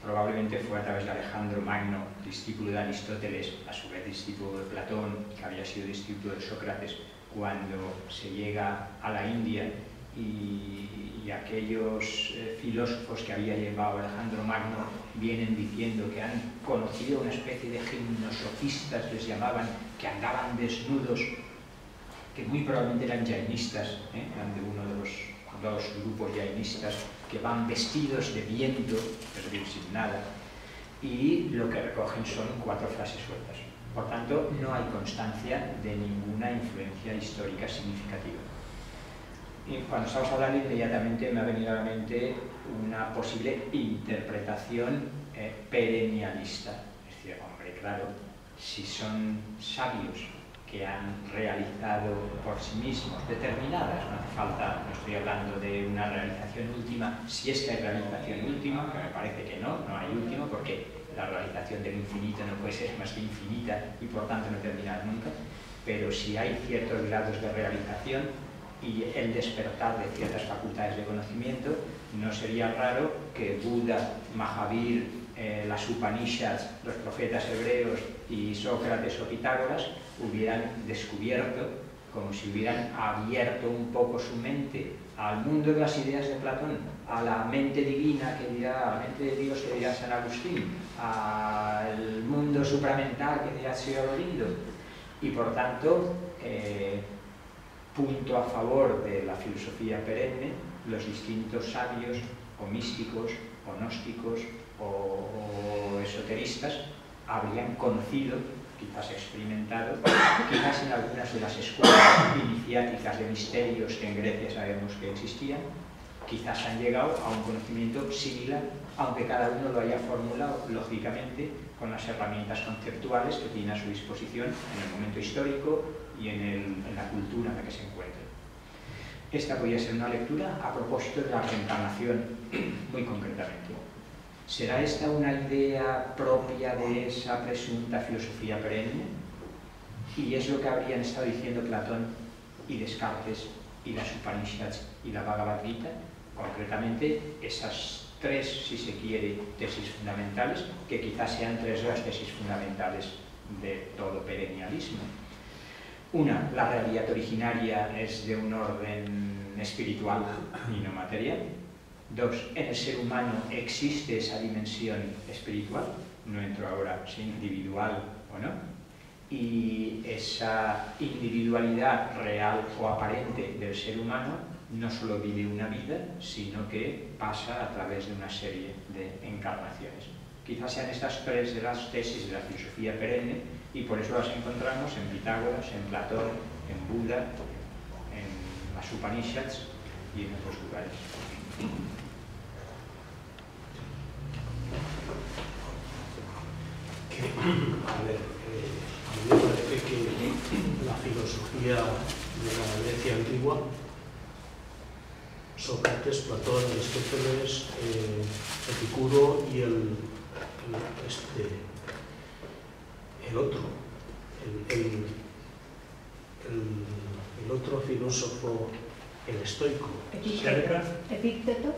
Probablemente fue a través de Alejandro Magno, discípulo de Aristóteles, a su vez discípulo de Platón, que había sido discípulo de Sócrates, cuando se llega a la India y aquellos filósofos que había llevado Alejandro Magno vienen diciendo que han conocido una especie de gimnosofistas, les llamaban, que andaban desnudos, que muy probablemente eran jainistas, eran de uno de los dos grupos jainistas, que van vestidos de viento, es decir, sin nada, y lo que recogen son 4 frases sueltas. Por tanto, no hay constancia de ninguna influencia histórica significativa. Y cuando estamos hablando, inmediatamente me ha venido a la mente una posible interpretación perennialista. Es decir, hombre, claro, si son sabios que han realizado por sí mismos determinadas, no hace falta, no estoy hablando de una realización última, si es que hay realización última, que me parece que no hay última, porque la realización del infinito no puede ser más que infinita y por tanto no terminar nunca, pero si hay ciertos grados de realización y el despertar de ciertas facultades de conocimiento, no sería raro que Buda, Mahavir, las Upanishads, los profetas hebreos y Sócrates o Pitágoras hubieran descubierto, como si hubieran abierto un poco su mente al mundo de las ideas de Platón, a la mente divina que dirá, a la mente de Dios que dirá San Agustín, al mundo supramental que dirá Sri Aurobindo, y por tanto, punto a favor de la filosofía perenne, los distintos sabios o místicos o gnósticos o esoteristas habrían conocido, quizás experimentado, quizás en algunas de las escuelas iniciáticas de misterios que en Grecia sabemos que existían, quizás han llegado a un conocimiento similar, aunque cada uno lo haya formulado, lógicamente, con las herramientas conceptuales que tiene a su disposición en el momento histórico y en la cultura en la que se encuentra. Esta podría ser una lectura a propósito de la reencarnación, muy concretamente. ¿Será esta una idea propia de esa presunta filosofía perenne? Y es lo que habrían estado diciendo Platón y Descartes y las Upanishads y la Bhagavad Gita, concretamente esas 3, si se quiere, tesis fundamentales, que quizás sean 3 de las tesis fundamentales de todo perennialismo. Una, la realidad originaria es de un orden espiritual y no material. 2, en el ser humano existe esa dimensión espiritual, no entro ahora si individual o no, y esa individualidad real o aparente del ser humano no solo vive una vida, sino que pasa a través de una serie de encarnaciones. Quizás sean estas tres de las tesis de la filosofía perenne, y por eso las encontramos en Pitágoras, en Platón, en Buda, en las Upanishads y en otros lugares. A ver, a mí me parece que la filosofía de la Grecia antigua, Sócrates, Platón, Aristóteles, Epicuro y el otro filósofo, el estoico. Epícteto,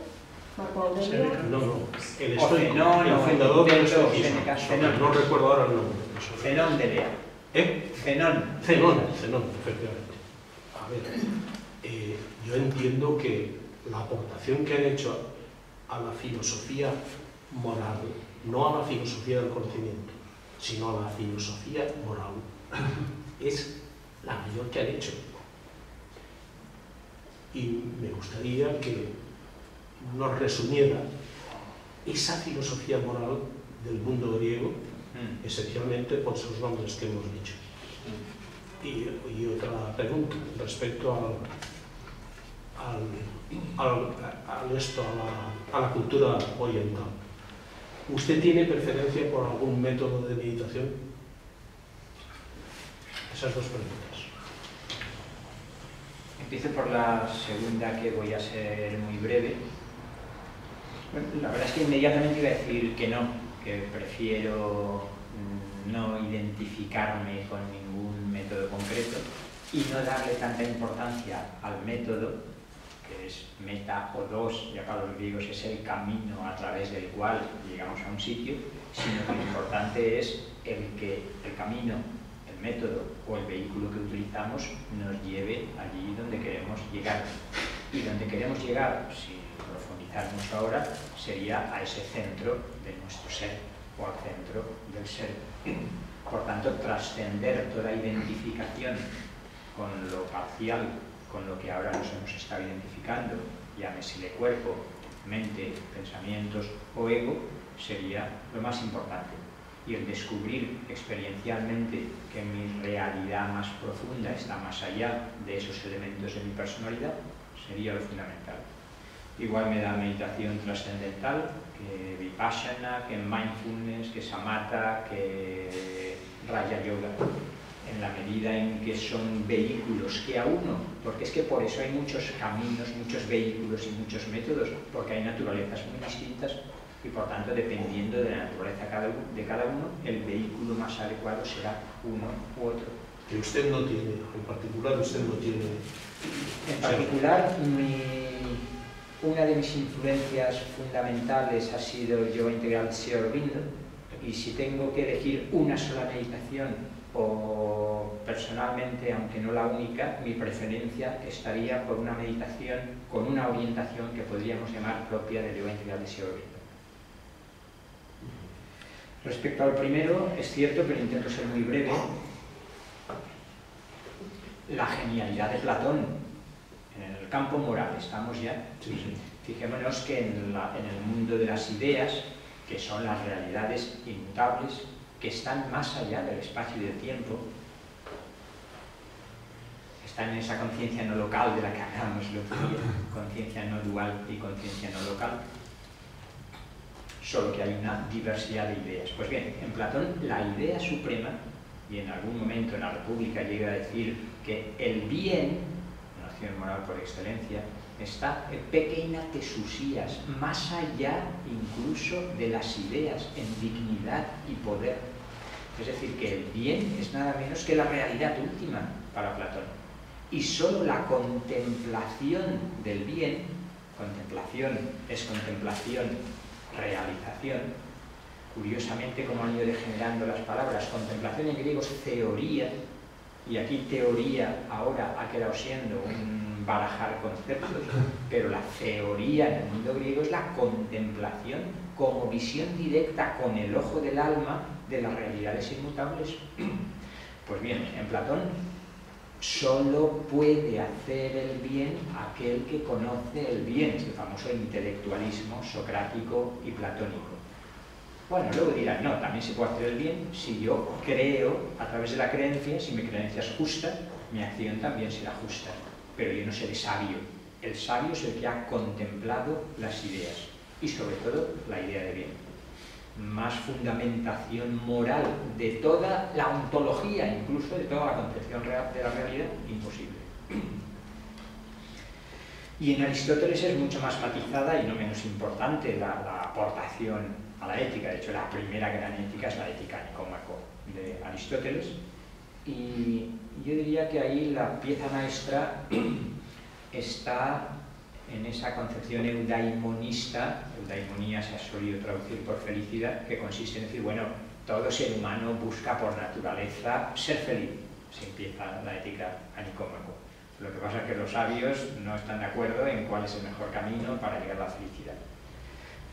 Marco Aurelio. No, el estoico, el fundador del estoicismo. Zenón. No recuerdo ahora el nombre. Zenón de Lea. Zenón, efectivamente. A ver, yo entiendo que la aportación que han hecho a la filosofía moral, no a la filosofía del conocimiento, sino a la filosofía moral, es la mayor que han hecho. Y me gustaría que nos resumiera esa filosofía moral del mundo griego, esencialmente por sus nombres que hemos dicho. Y otra pregunta respecto a la cultura oriental. ¿Usted tiene preferencia por algún método de meditación? Esas dos preguntas. Empiezo por la segunda, que voy a ser muy breve. Bueno, la verdad es que inmediatamente iba a decir que no, que prefiero no identificarme con ningún método concreto y no darle tanta importancia al método, que es meta o dos, ya para los griegos es el camino a través del cual llegamos a un sitio, sino que lo importante es que el camino, el método o el vehículo que utilizamos nos lleve allí donde queremos llegar. Y donde queremos llegar, sin profundizar mucho ahora, sería a ese centro de nuestro ser o al centro del ser. Por tanto, trascender toda identificación con lo parcial, con lo que ahora nos hemos estado identificando, llámesele cuerpo, mente, pensamientos o ego, sería lo más importante. Y el descubrir experiencialmente que mi realidad más profunda está más allá de esos elementos de mi personalidad, sería lo fundamental. Igual me da meditación trascendental, que Vipassana, que Mindfulness, que Samatha, que Raja Yoga, en la medida en que son vehículos que a uno, porque es que por eso hay muchos caminos, muchos vehículos y muchos métodos, porque hay naturalezas muy distintas y por tanto, dependiendo de la naturaleza de cada uno, el vehículo más adecuado será uno u otro. Que usted no tiene, en particular usted no tiene... En particular, una de mis influencias fundamentales ha sido el yoga integral de Sri Aurobindo, y si tengo que elegir una sola meditación, o personalmente, aunque no la única, mi preferencia estaría por una meditación con una orientación que podríamos llamar propia del yoga integral de Sri Aurobindo. Respecto al primero, es cierto, pero intento ser muy breve, la genialidad de Platón en el campo moral, estamos ya. Fijémonos que en el mundo de las ideas, que son las realidades inmutables, que están más allá del espacio y del tiempo, están en esa conciencia no local de la que hablamos el otro día, conciencia no dual y conciencia no local, solo que hay una diversidad de ideas. Pues bien, en Platón la idea suprema, y en algún momento en la República llega a decir que el bien, noción moral por excelencia, está pequeña tesusías, más allá incluso de las ideas, en dignidad y poder. Es decir, que el bien es nada menos que la realidad última para Platón. Y solo la contemplación del bien, contemplación es contemplación, realización, curiosamente como han ido degenerando las palabras, contemplación en griego es teoría, Y aquí teoría ahora ha quedado siendo un barajar conceptos, pero la teoría en el mundo griego es la contemplación como visión directa con el ojo del alma de las realidades inmutables. Pues bien, en Platón solo puede hacer el bien aquel que conoce el bien, el famoso intelectualismo socrático y platónico. Bueno, luego dirán, no, también se puede hacer el bien si yo creo a través de la creencia, si mi creencia es justa, mi acción también será justa. Pero yo no seré sabio. El sabio es el que ha contemplado las ideas y sobre todo la idea de bien. Más fundamentación moral de toda la ontología, incluso de toda la concepción real de la realidad, imposible. Y en Aristóteles es mucho más matizada y no menos importante la aportación a la ética. De hecho, la primera gran ética es la ética Nicómaco de Aristóteles. Y yo diría que ahí la pieza maestra está en esa concepción eudaimonista, eudaimonía se ha solido traducir por felicidad, que consiste en decir, bueno, todo ser humano busca por naturaleza ser feliz. Se empieza la ética a Nicómaco. Lo que pasa es que los sabios no están de acuerdo en cuál es el mejor camino para llegar a la felicidad.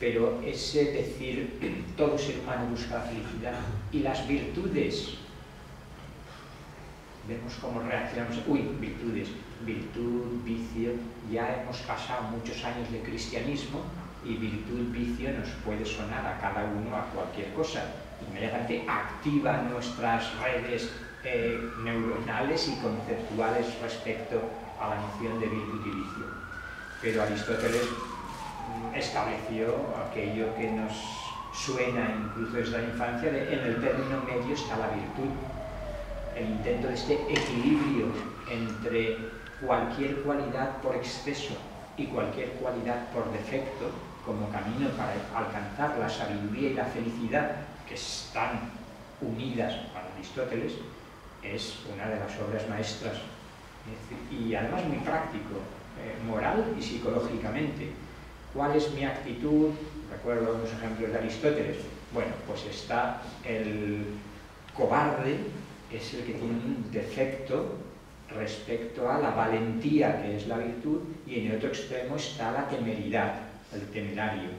Pero ese decir, todo ser humano busca la felicidad y las virtudes, vemos cómo reaccionamos, virtudes, virtud, vicio, ya hemos pasado muchos años de cristianismo y virtud, vicio nos puede sonar a cada uno a cualquier cosa. Inmediatamente activa nuestras redes neuronales y conceptuales respecto a la noción de virtud y vicio. Pero Aristóteles estableció aquello que nos suena incluso desde la infancia, en el término medio está la virtud. El intento de este equilibrio entre cualquier cualidad por exceso y cualquier cualidad por defecto como camino para alcanzar la sabiduría y la felicidad que están unidas para Aristóteles es una de las obras maestras y además muy práctico, moral y psicológicamente. ¿Cuál es mi actitud? Recuerdo unos ejemplos de Aristóteles. Bueno, pues está el cobarde, es el que tiene un defecto respecto a la valentía, que es la virtud, y en el otro extremo está la temeridad, el temerario.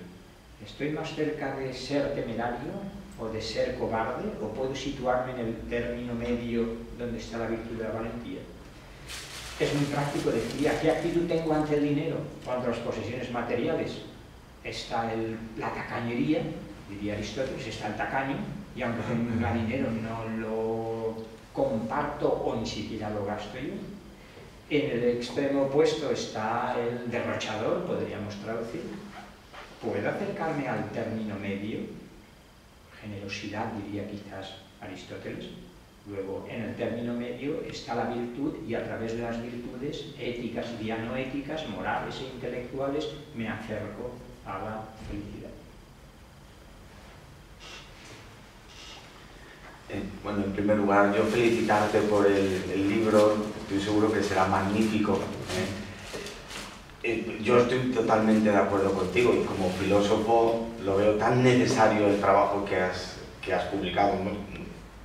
¿Estoy más cerca de ser temerario o de ser cobarde? ¿O puedo situarme en el término medio donde está la virtud de la valentía? Es muy práctico decir, ¿qué actitud tengo ante el dinero o ante las posesiones materiales? Está la tacañería, diría Aristóteles, está el tacaño, y aunque tenga dinero no lo comparto o ni siquiera lo gasto yo. En el extremo opuesto está el derrochador, podríamos traducir. ¿Puedo acercarme al término medio? Generosidad, diría quizás Aristóteles. Luego, en el término medio está la virtud y a través de las virtudes éticas y ya no éticas, morales e intelectuales, me acerco a la felicidad. Bueno, en primer lugar, yo felicitarte por el libro, estoy seguro que será magnífico. Yo estoy totalmente de acuerdo contigo y como filósofo lo veo tan necesario el trabajo que has publicado,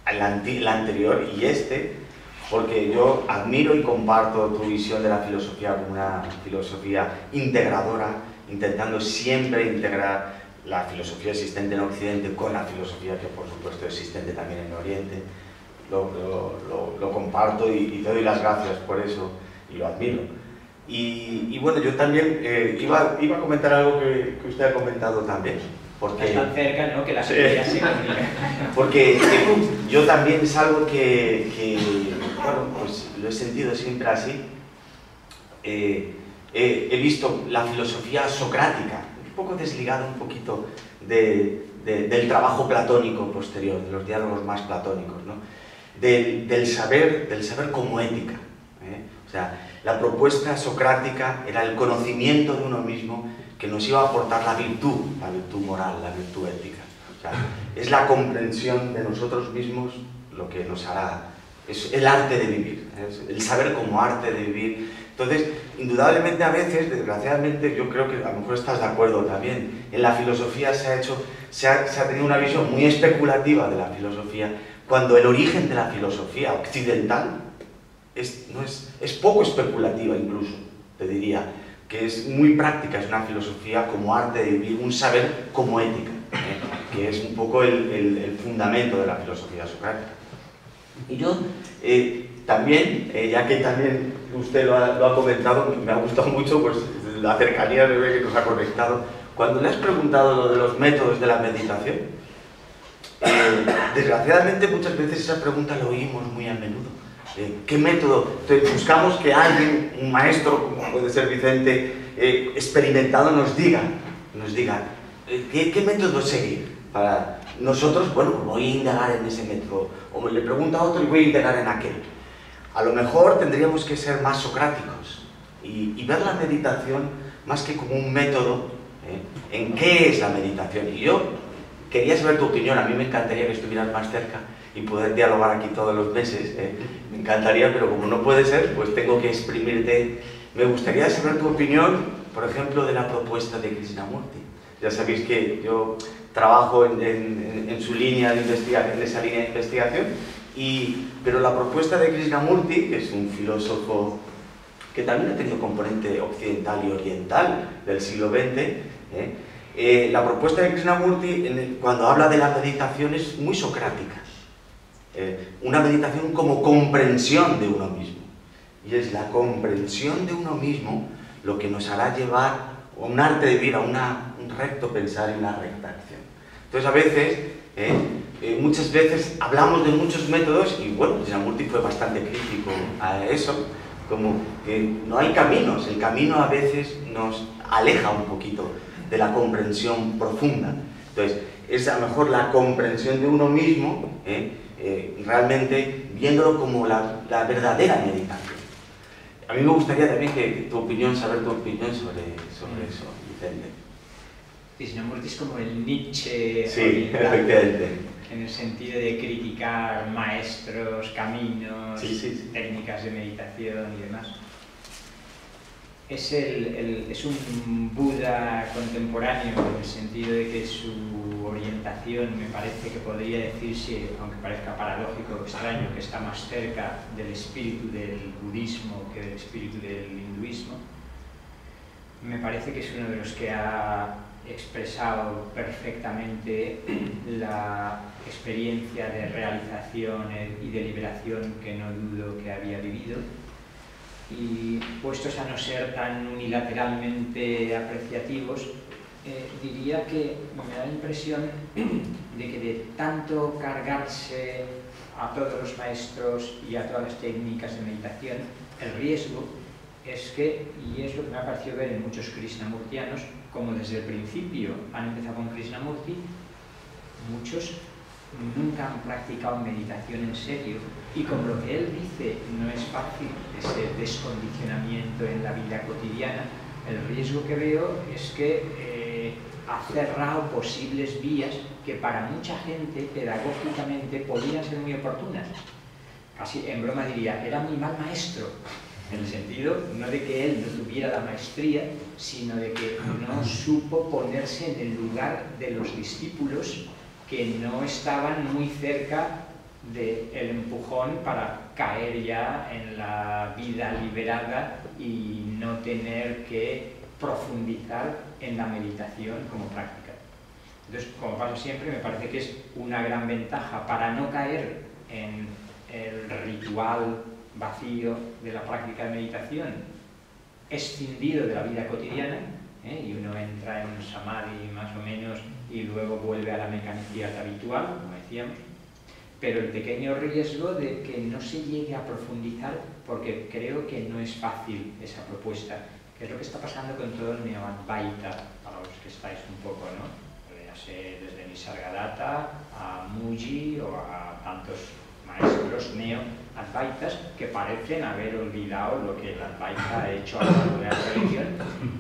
el anterior y porque yo admiro y comparto tu visión de la filosofía como una filosofía integradora, intentando siempre integrar la filosofía existente en Occidente con la filosofía que por supuesto es existente también en Oriente. Lo comparto y te doy las gracias por eso y lo admiro. Y bueno, yo también iba a comentar algo que usted ha comentado también. Porque, tan cerca, ¿no?, que las ideas se comunican. Porque yo también es algo que bueno, pues lo he sentido siempre así. He visto la filosofía socrática, un poco desligada un poquito del trabajo platónico posterior, de los diálogos más platónicos, ¿no? Del saber como ética. O sea, la propuesta socrática era el conocimiento de uno mismo que nos iba a aportar la virtud moral, la virtud ética. O sea, es la comprensión de nosotros mismos lo que nos hará, es el arte de vivir, es el saber como arte de vivir. Entonces, indudablemente a veces, desgraciadamente, yo creo que a lo mejor estás de acuerdo también, en la filosofía se ha tenido una visión muy especulativa de la filosofía, cuando el origen de la filosofía occidental es poco especulativa incluso, te diría, que es muy práctica, es una filosofía como arte de vivir, un saber como ética, que es un poco el fundamento de la filosofía socrática. Y yo también, ya que también usted lo ha comentado, me ha gustado mucho pues, la cercanía que nos ha conectado. Cuando le has preguntado lo de los métodos de la meditación, desgraciadamente muchas veces esa pregunta la oímos muy a menudo. ¿Qué método? Entonces buscamos que alguien, un maestro, como puede ser Vicente, experimentado, nos diga ¿qué método seguir? Para nosotros, bueno, voy a indagar en ese método, o le pregunto a otro y voy a indagar en aquel. A lo mejor tendríamos que ser más socráticos y ver la meditación más que como un método, en qué es la meditación. Y yo quería saber tu opinión, a mí me encantaría que estuvieras más cerca y poder dialogar aquí todos los meses, me encantaría, pero como no puede ser, pues tengo que exprimirte. Me gustaría saber tu opinión, por ejemplo, de la propuesta de Krishnamurti. Ya sabéis que yo trabajo en su línea de investigación, en esa línea de investigación, pero la propuesta de Krishnamurti, que es un filósofo que también ha tenido componente occidental y oriental del siglo XX, la propuesta de Krishnamurti, cuando habla de la meditación, es muy socrática. Una meditación como comprensión de uno mismo. Y es la comprensión de uno mismo lo que nos hará llevar a un arte de vida, un recto pensar y una recta acción. Entonces a veces, muchas veces hablamos de muchos métodos y bueno, Krishnamurti fue bastante crítico a eso, como que no hay caminos, el camino a veces nos aleja un poquito de la comprensión profunda. Entonces es a lo mejor la comprensión de uno mismo, realmente viéndolo como la verdadera meditación. A mí me gustaría también saber tu opinión sobre eso, Vicente. Krishnamurti es como el Nietzsche sí, oriental, efectivamente. En el sentido de criticar maestros, caminos, sí. técnicas de meditación y demás. Es un Buda contemporáneo en el sentido de que su orientación me parece que podría decirse, aunque parezca paradójico o extraño, que está más cerca del espíritu del budismo que del espíritu del hinduismo. Me parece que es uno de los que ha expresado perfectamente la experiencia de realización y de liberación que no dudo que había vivido. Y puestos a no ser tan unilateralmente apreciativos, diría que me da la impresión de que de tanto cargarse a todos los maestros y a todas las técnicas de meditación, el riesgo es que, y es lo que me ha parecido ver en muchos krishnamurtianos, como desde el principio han empezado con Krishnamurti, muchos nunca han practicado meditación en serio, y como lo que él dice no es fácil, ese descondicionamiento en la vida cotidiana, el riesgo que veo es que ha cerrado posibles vías que para mucha gente pedagógicamente podrían ser muy oportunas. Casi en broma diría, era muy mal maestro, en el sentido no de que él no tuviera la maestría, sino de que no supo ponerse en el lugar de los discípulos que no estaban muy cerca del empujón para caer ya en la vida liberada y no tener que profundizar en la meditación como práctica. Entonces, como pasa siempre, me parece que es una gran ventaja para no caer en el ritual vacío de la práctica de meditación, escindido de la vida cotidiana, y uno entra en un samadhi más o menos y luego vuelve a la mecanicidad habitual, como decíamos, pero el pequeño riesgo de que no se llegue a profundizar, porque creo que no es fácil esa propuesta, que es lo que está pasando con todo el neo-advaita, para los que estáis un poco, ¿no? Léase desde Nisargadatta a Muji o a tantos maestros neo-advaitas que parecen haber olvidado lo que el Advaita ha hecho a lo largo de la religión,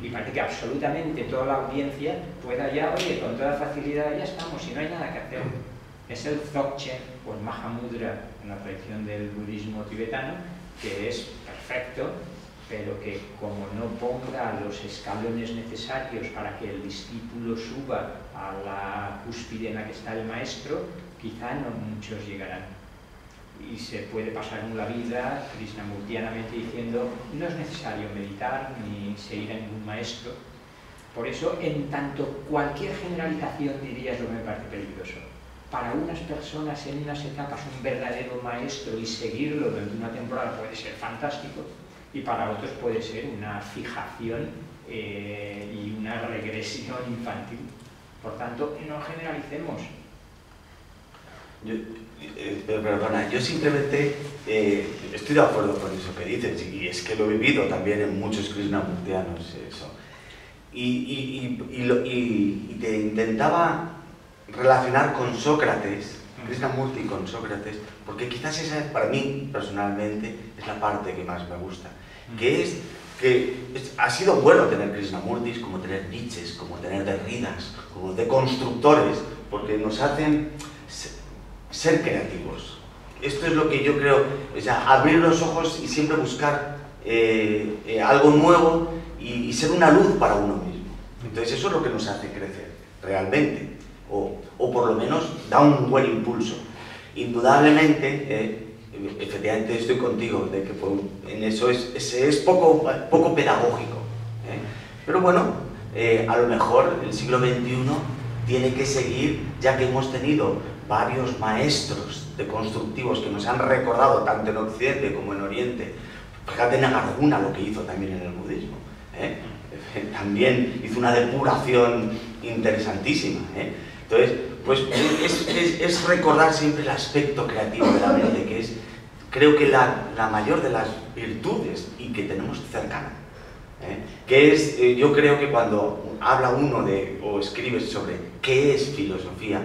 y parece que absolutamente toda la audiencia pueda ya, oye, con toda facilidad ya estamos y no hay nada que hacer. Es el Dzogchen o el Mahamudra en la tradición del budismo tibetano, que es perfecto, pero que como no ponga los escalones necesarios para que el discípulo suba a la cúspide en la que está el maestro, quizá no muchos llegarán. y se puede pasar uno la vida krishnamurtianamente diciendo no es necesario meditar ni seguir a ningún maestro. Por eso, en tanto cualquier generalización, diría, es lo que me parece peligroso. Para unas personas en unas etapas un verdadero maestro y seguirlo durante una temporada puede ser fantástico, y para otros puede ser una fijación y una regresión infantil. Por tanto, no generalicemos. Perdona, yo simplemente estoy de acuerdo con eso que dices, y es que lo he vivido también en muchos krishnamurtianos, eso. Y te intentaba relacionar con Sócrates, Krishnamurti con Sócrates, porque quizás esa, para mí, personalmente, es la parte que más me gusta, que es que ha sido bueno tener Krishnamurtis, como tener Nietzsches, como tener Derridas, como de constructores, porque nos hacen ser creativos. Esto es lo que yo creo, o sea, abrir los ojos y siempre buscar algo nuevo y ser una luz para uno mismo. Entonces eso es lo que nos hace crecer, realmente, o por lo menos da un buen impulso. Indudablemente, efectivamente estoy contigo, de que en eso es poco pedagógico. Pero bueno, a lo mejor el siglo XXI tiene que seguir, ya que hemos tenido varios maestros de constructivos que nos han recordado tanto en Occidente como en Oriente. Fíjate Nagarjuna lo que hizo también en el budismo. También hizo una depuración interesantísima. Entonces, pues es recordar siempre el aspecto creativo de la mente, que es, creo que la mayor de las virtudes y que tenemos cercana. Que es, yo creo que cuando habla uno o escribe sobre qué es filosofía,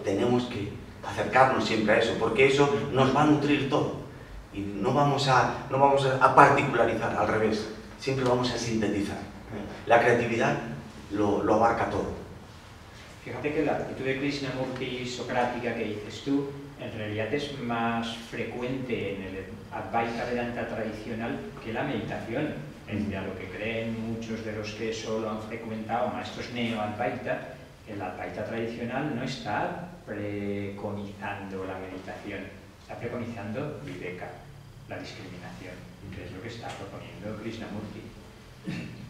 tenemos que acercarnos siempre a eso, porque eso nos va a nutrir todo. Y no vamos a particularizar, al revés, siempre vamos a sintetizar. La creatividad lo abarca todo. Fíjate que la actitud de Krishnamurti socrática que dices tú, en realidad es más frecuente en el Advaita Vedanta tradicional que la meditación. Es decir, a lo que creen muchos de los que solo han frecuentado maestros neo-Advaita, el Advaita tradicional no está preconizando la meditación, está preconizando Viveka, la discriminación, que es lo que está proponiendo Krishnamurti.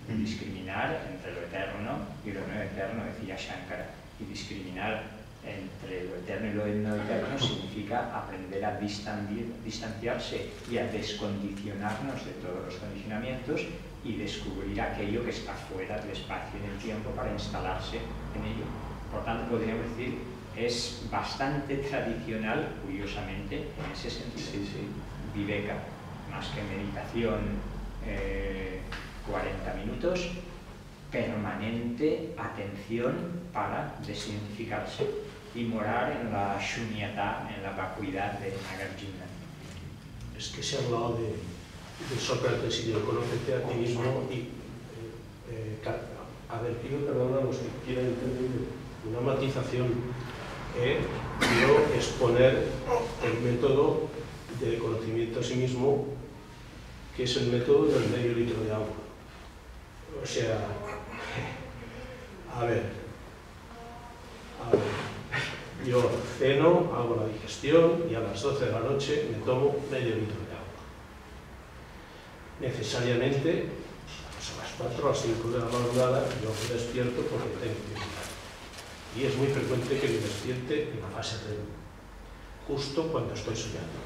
Discriminar entre lo eterno y lo no eterno, decía Shankara. Y discriminar entre lo eterno y lo no eterno significa aprender a distanciarse y a descondicionarnos de todos los condicionamientos y descubrir aquello que está fuera del espacio y del tiempo para instalarse en ello. Por tanto, podríamos decir, es bastante tradicional, curiosamente, en ese sentido. Sí, sí. Viveka, más que meditación, 40 minutos, permanente atención para desidentificarse y morar en la shunyata, en la vacuidad de Nagarjuna. Es que se ha hablado de Sócrates y de conócete a ti mismo y a ver, pido perdón a los que quieran entender una matización. Quiero exponer el método de conocimiento a sí mismo, que es el método del medio litro de agua. O sea, a ver, yo ceno, hago la digestión y a las 12 de la noche me tomo medio litro de agua. Necesariamente, pues a las 4 o las 5 de la madrugada yo me despierto porque tengo que meditar. Y es muy frecuente que me despierte en la fase REM, justo cuando estoy soñando.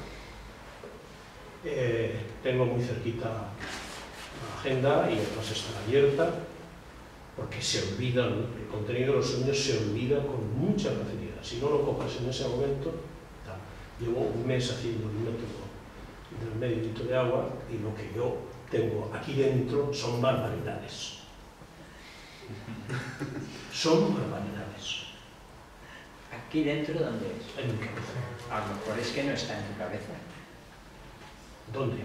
Tengo muy cerquita la agenda y además está abierta, porque se olvida, el contenido de los sueños se olvida con mucha facilidad. Si no lo coges en ese momento, llevo un mes haciendo el método del medio litro de agua y lo que yo tengo aquí dentro son barbaridades. Son barbaridades. ¿Aquí dentro dónde es? En mi cabeza. A lo mejor es que no está en tu cabeza. ¿Dónde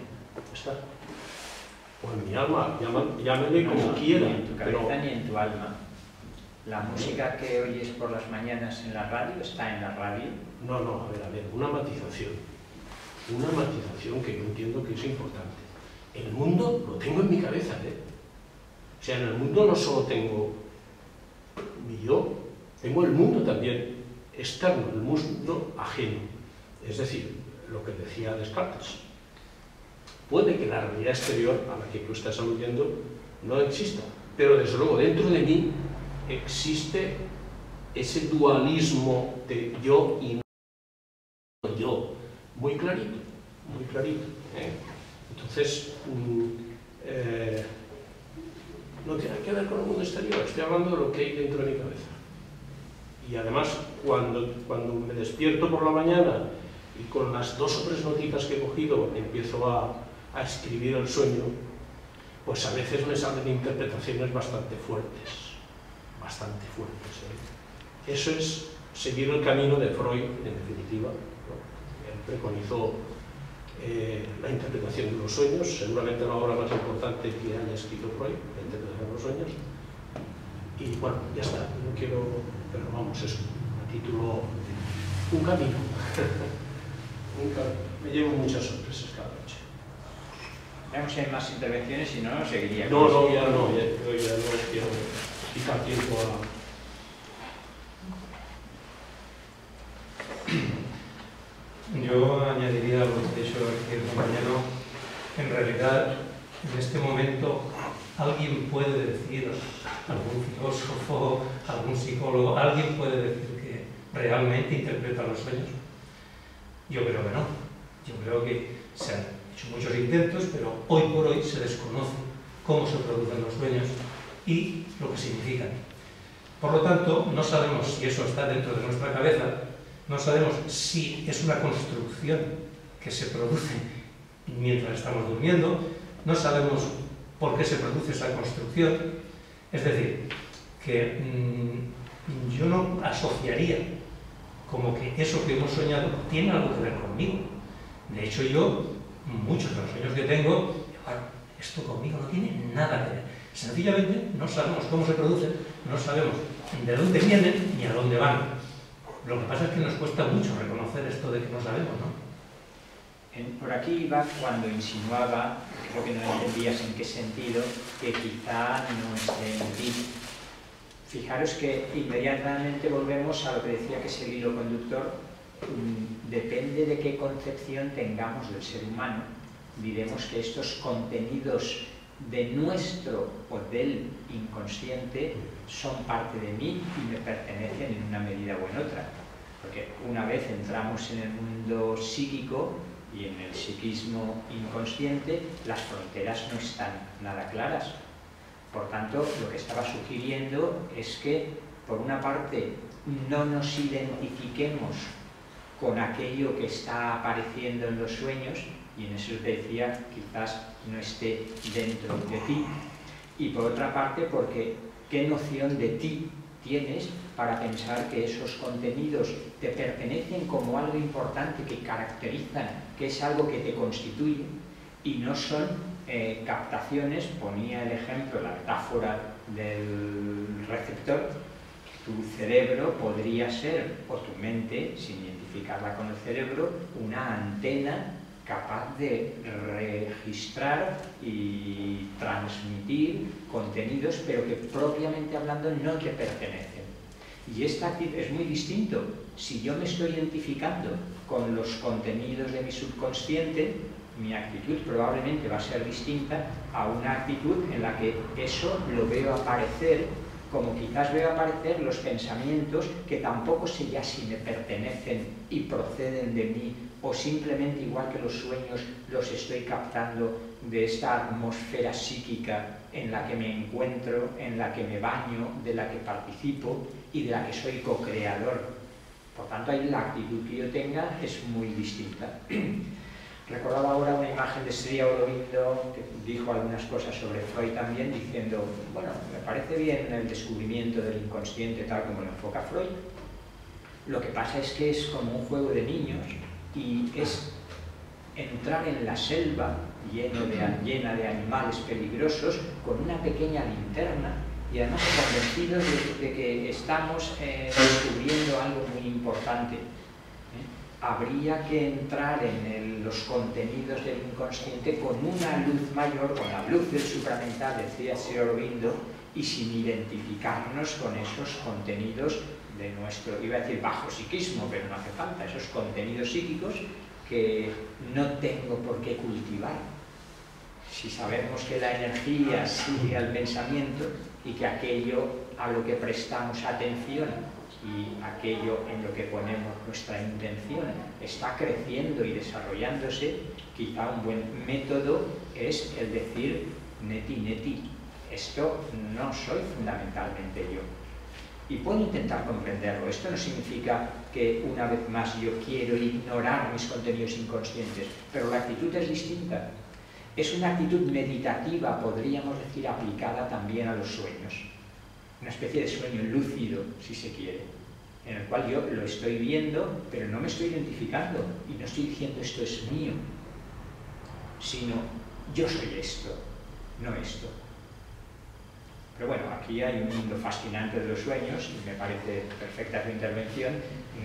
está? O en mi alma, llámele como quiera. Ni en tu cabeza ni en tu alma. La música que oyes por las mañanas en la radio está en la radio. No, a ver, una matización. Una matización que yo entiendo que es importante. El mundo lo tengo en mi cabeza, O sea, en el mundo no solo tengo mi yo, tengo el mundo también externo, el mundo ajeno. Es decir, lo que decía Descartes. Puede que la realidad exterior a la que tú estás aludiendo no exista, pero desde luego dentro de mí existe ese dualismo de yo y no yo, muy clarito, muy clarito. Entonces, no tiene que ver con el mundo exterior, estoy hablando de lo que hay dentro de mi cabeza. Y además, cuando me despierto por la mañana y con las 2 o 3 notitas que he cogido empiezo a escribir el sueño, pues a veces me salen interpretaciones bastante fuertes, ¿eh? Eso es seguir el camino de Freud, en definitiva, ¿no? Él preconizó la interpretación de los sueños, seguramente la obra más importante que haya escrito Freud, la interpretación de los sueños. Y bueno, ya está, no quiero, pero vamos, es a título, un camino. Me llevo muchas sorpresas cada noche. Veamos si hay más intervenciones, si no, seguiría. No, ya no quiero quitar tiempo a... Yo añadiría lo que ha dicho el compañero. En realidad, en este momento, alguien puede decir, algún filósofo, algún psicólogo, alguien puede decir que realmente interpreta los sueños. Yo creo que no. Yo creo que se han hecho muchos intentos, pero hoy por hoy se desconoce cómo se producen los sueños y lo que significan. Por lo tanto, no sabemos si eso está dentro de nuestra cabeza, no sabemos si es una construcción que se produce mientras estamos durmiendo, no sabemos por qué se produce esa construcción. Es decir, que yo no asociaría como que eso que hemos soñado tiene algo que ver conmigo. De hecho, yo, muchos de los sueños que tengo, bueno, esto conmigo no tiene nada que ver. Sencillamente no sabemos cómo se producen, no sabemos de dónde vienen ni a dónde van. Lo que pasa es que nos cuesta mucho reconocer esto de que no sabemos, ¿no? Por aquí iba cuando insinuaba, creo que no entendías en qué sentido, que quizá no esté en ti. Fijaros que inmediatamente volvemos a lo que decía que es el hilo conductor. Depende de qué concepción tengamos del ser humano, diremos que estos contenidos de nuestro o del inconsciente son parte de mí y me pertenecen en una medida o en otra. Porque una vez entramos en el mundo psíquico y en el psiquismo inconsciente, las fronteras no están nada claras. Por tanto, lo que estaba sugiriendo es que, por una parte, no nos identifiquemos con aquello que está apareciendo en los sueños, y en eso te decía, quizás no esté dentro de ti. Y por otra parte, porque ¿qué noción de ti tienes para pensar que esos contenidos te pertenecen como algo importante, que caracterizan, que es algo que te constituye, y no son captaciones? Ponía el ejemplo, la metáfora del receptor. Tu cerebro podría ser, o tu mente, sin identificarla con el cerebro, una antena capaz de registrar y transmitir contenidos, pero que propiamente hablando no te pertenecen. Y esta actitud es muy distinto. Si yo me estoy identificando con los contenidos de mi subconsciente, mi actitud probablemente va a ser distinta a una actitud en la que eso lo veo aparecer, como quizás veo aparecer los pensamientos que tampoco sé ya si me pertenecen y proceden de mí, o simplemente, igual que los sueños, los estoy captando de esta atmósfera psíquica en la que me encuentro, en la que me baño, de la que participo y de la que soy co-creador. Por tanto, ahí la actitud que yo tenga es muy distinta. Recordaba ahora una imagen de Sri Aurobindo que dijo algunas cosas sobre Freud también, diciendo, bueno, me parece bien el descubrimiento del inconsciente tal como lo enfoca Freud. Lo que pasa es que es como un juego de niños y es entrar en la selva llena de animales peligrosos con una pequeña linterna y además convencidos de que estamos descubriendo algo muy importante. Habría que entrar en los contenidos del inconsciente con una luz mayor, con la luz del supramental, decía Sri Aurobindo, y sin identificarnos con esos contenidos de nuestro, iba a decir bajo psiquismo, pero no hace falta, esos contenidos psíquicos que no tengo por qué cultivar. Si sabemos que la energía sigue al pensamiento y que aquello a lo que prestamos atención y aquello en lo que ponemos nuestra intención está creciendo y desarrollándose, quizá un buen método es el decir neti, esto no soy fundamentalmente yo. Y puedo intentar comprenderlo. Esto no significa que una vez más yo quiero ignorar mis contenidos inconscientes, pero la actitud es distinta. Es una actitud meditativa, podríamos decir, aplicada también a los sueños. Una especie de sueño lúcido, si se quiere, en el cual yo lo estoy viendo, pero no me estoy identificando y no estoy diciendo esto es mío, sino yo soy esto, no esto. Pero bueno, aquí hay un mundo fascinante de los sueños y me parece perfecta tu intervención.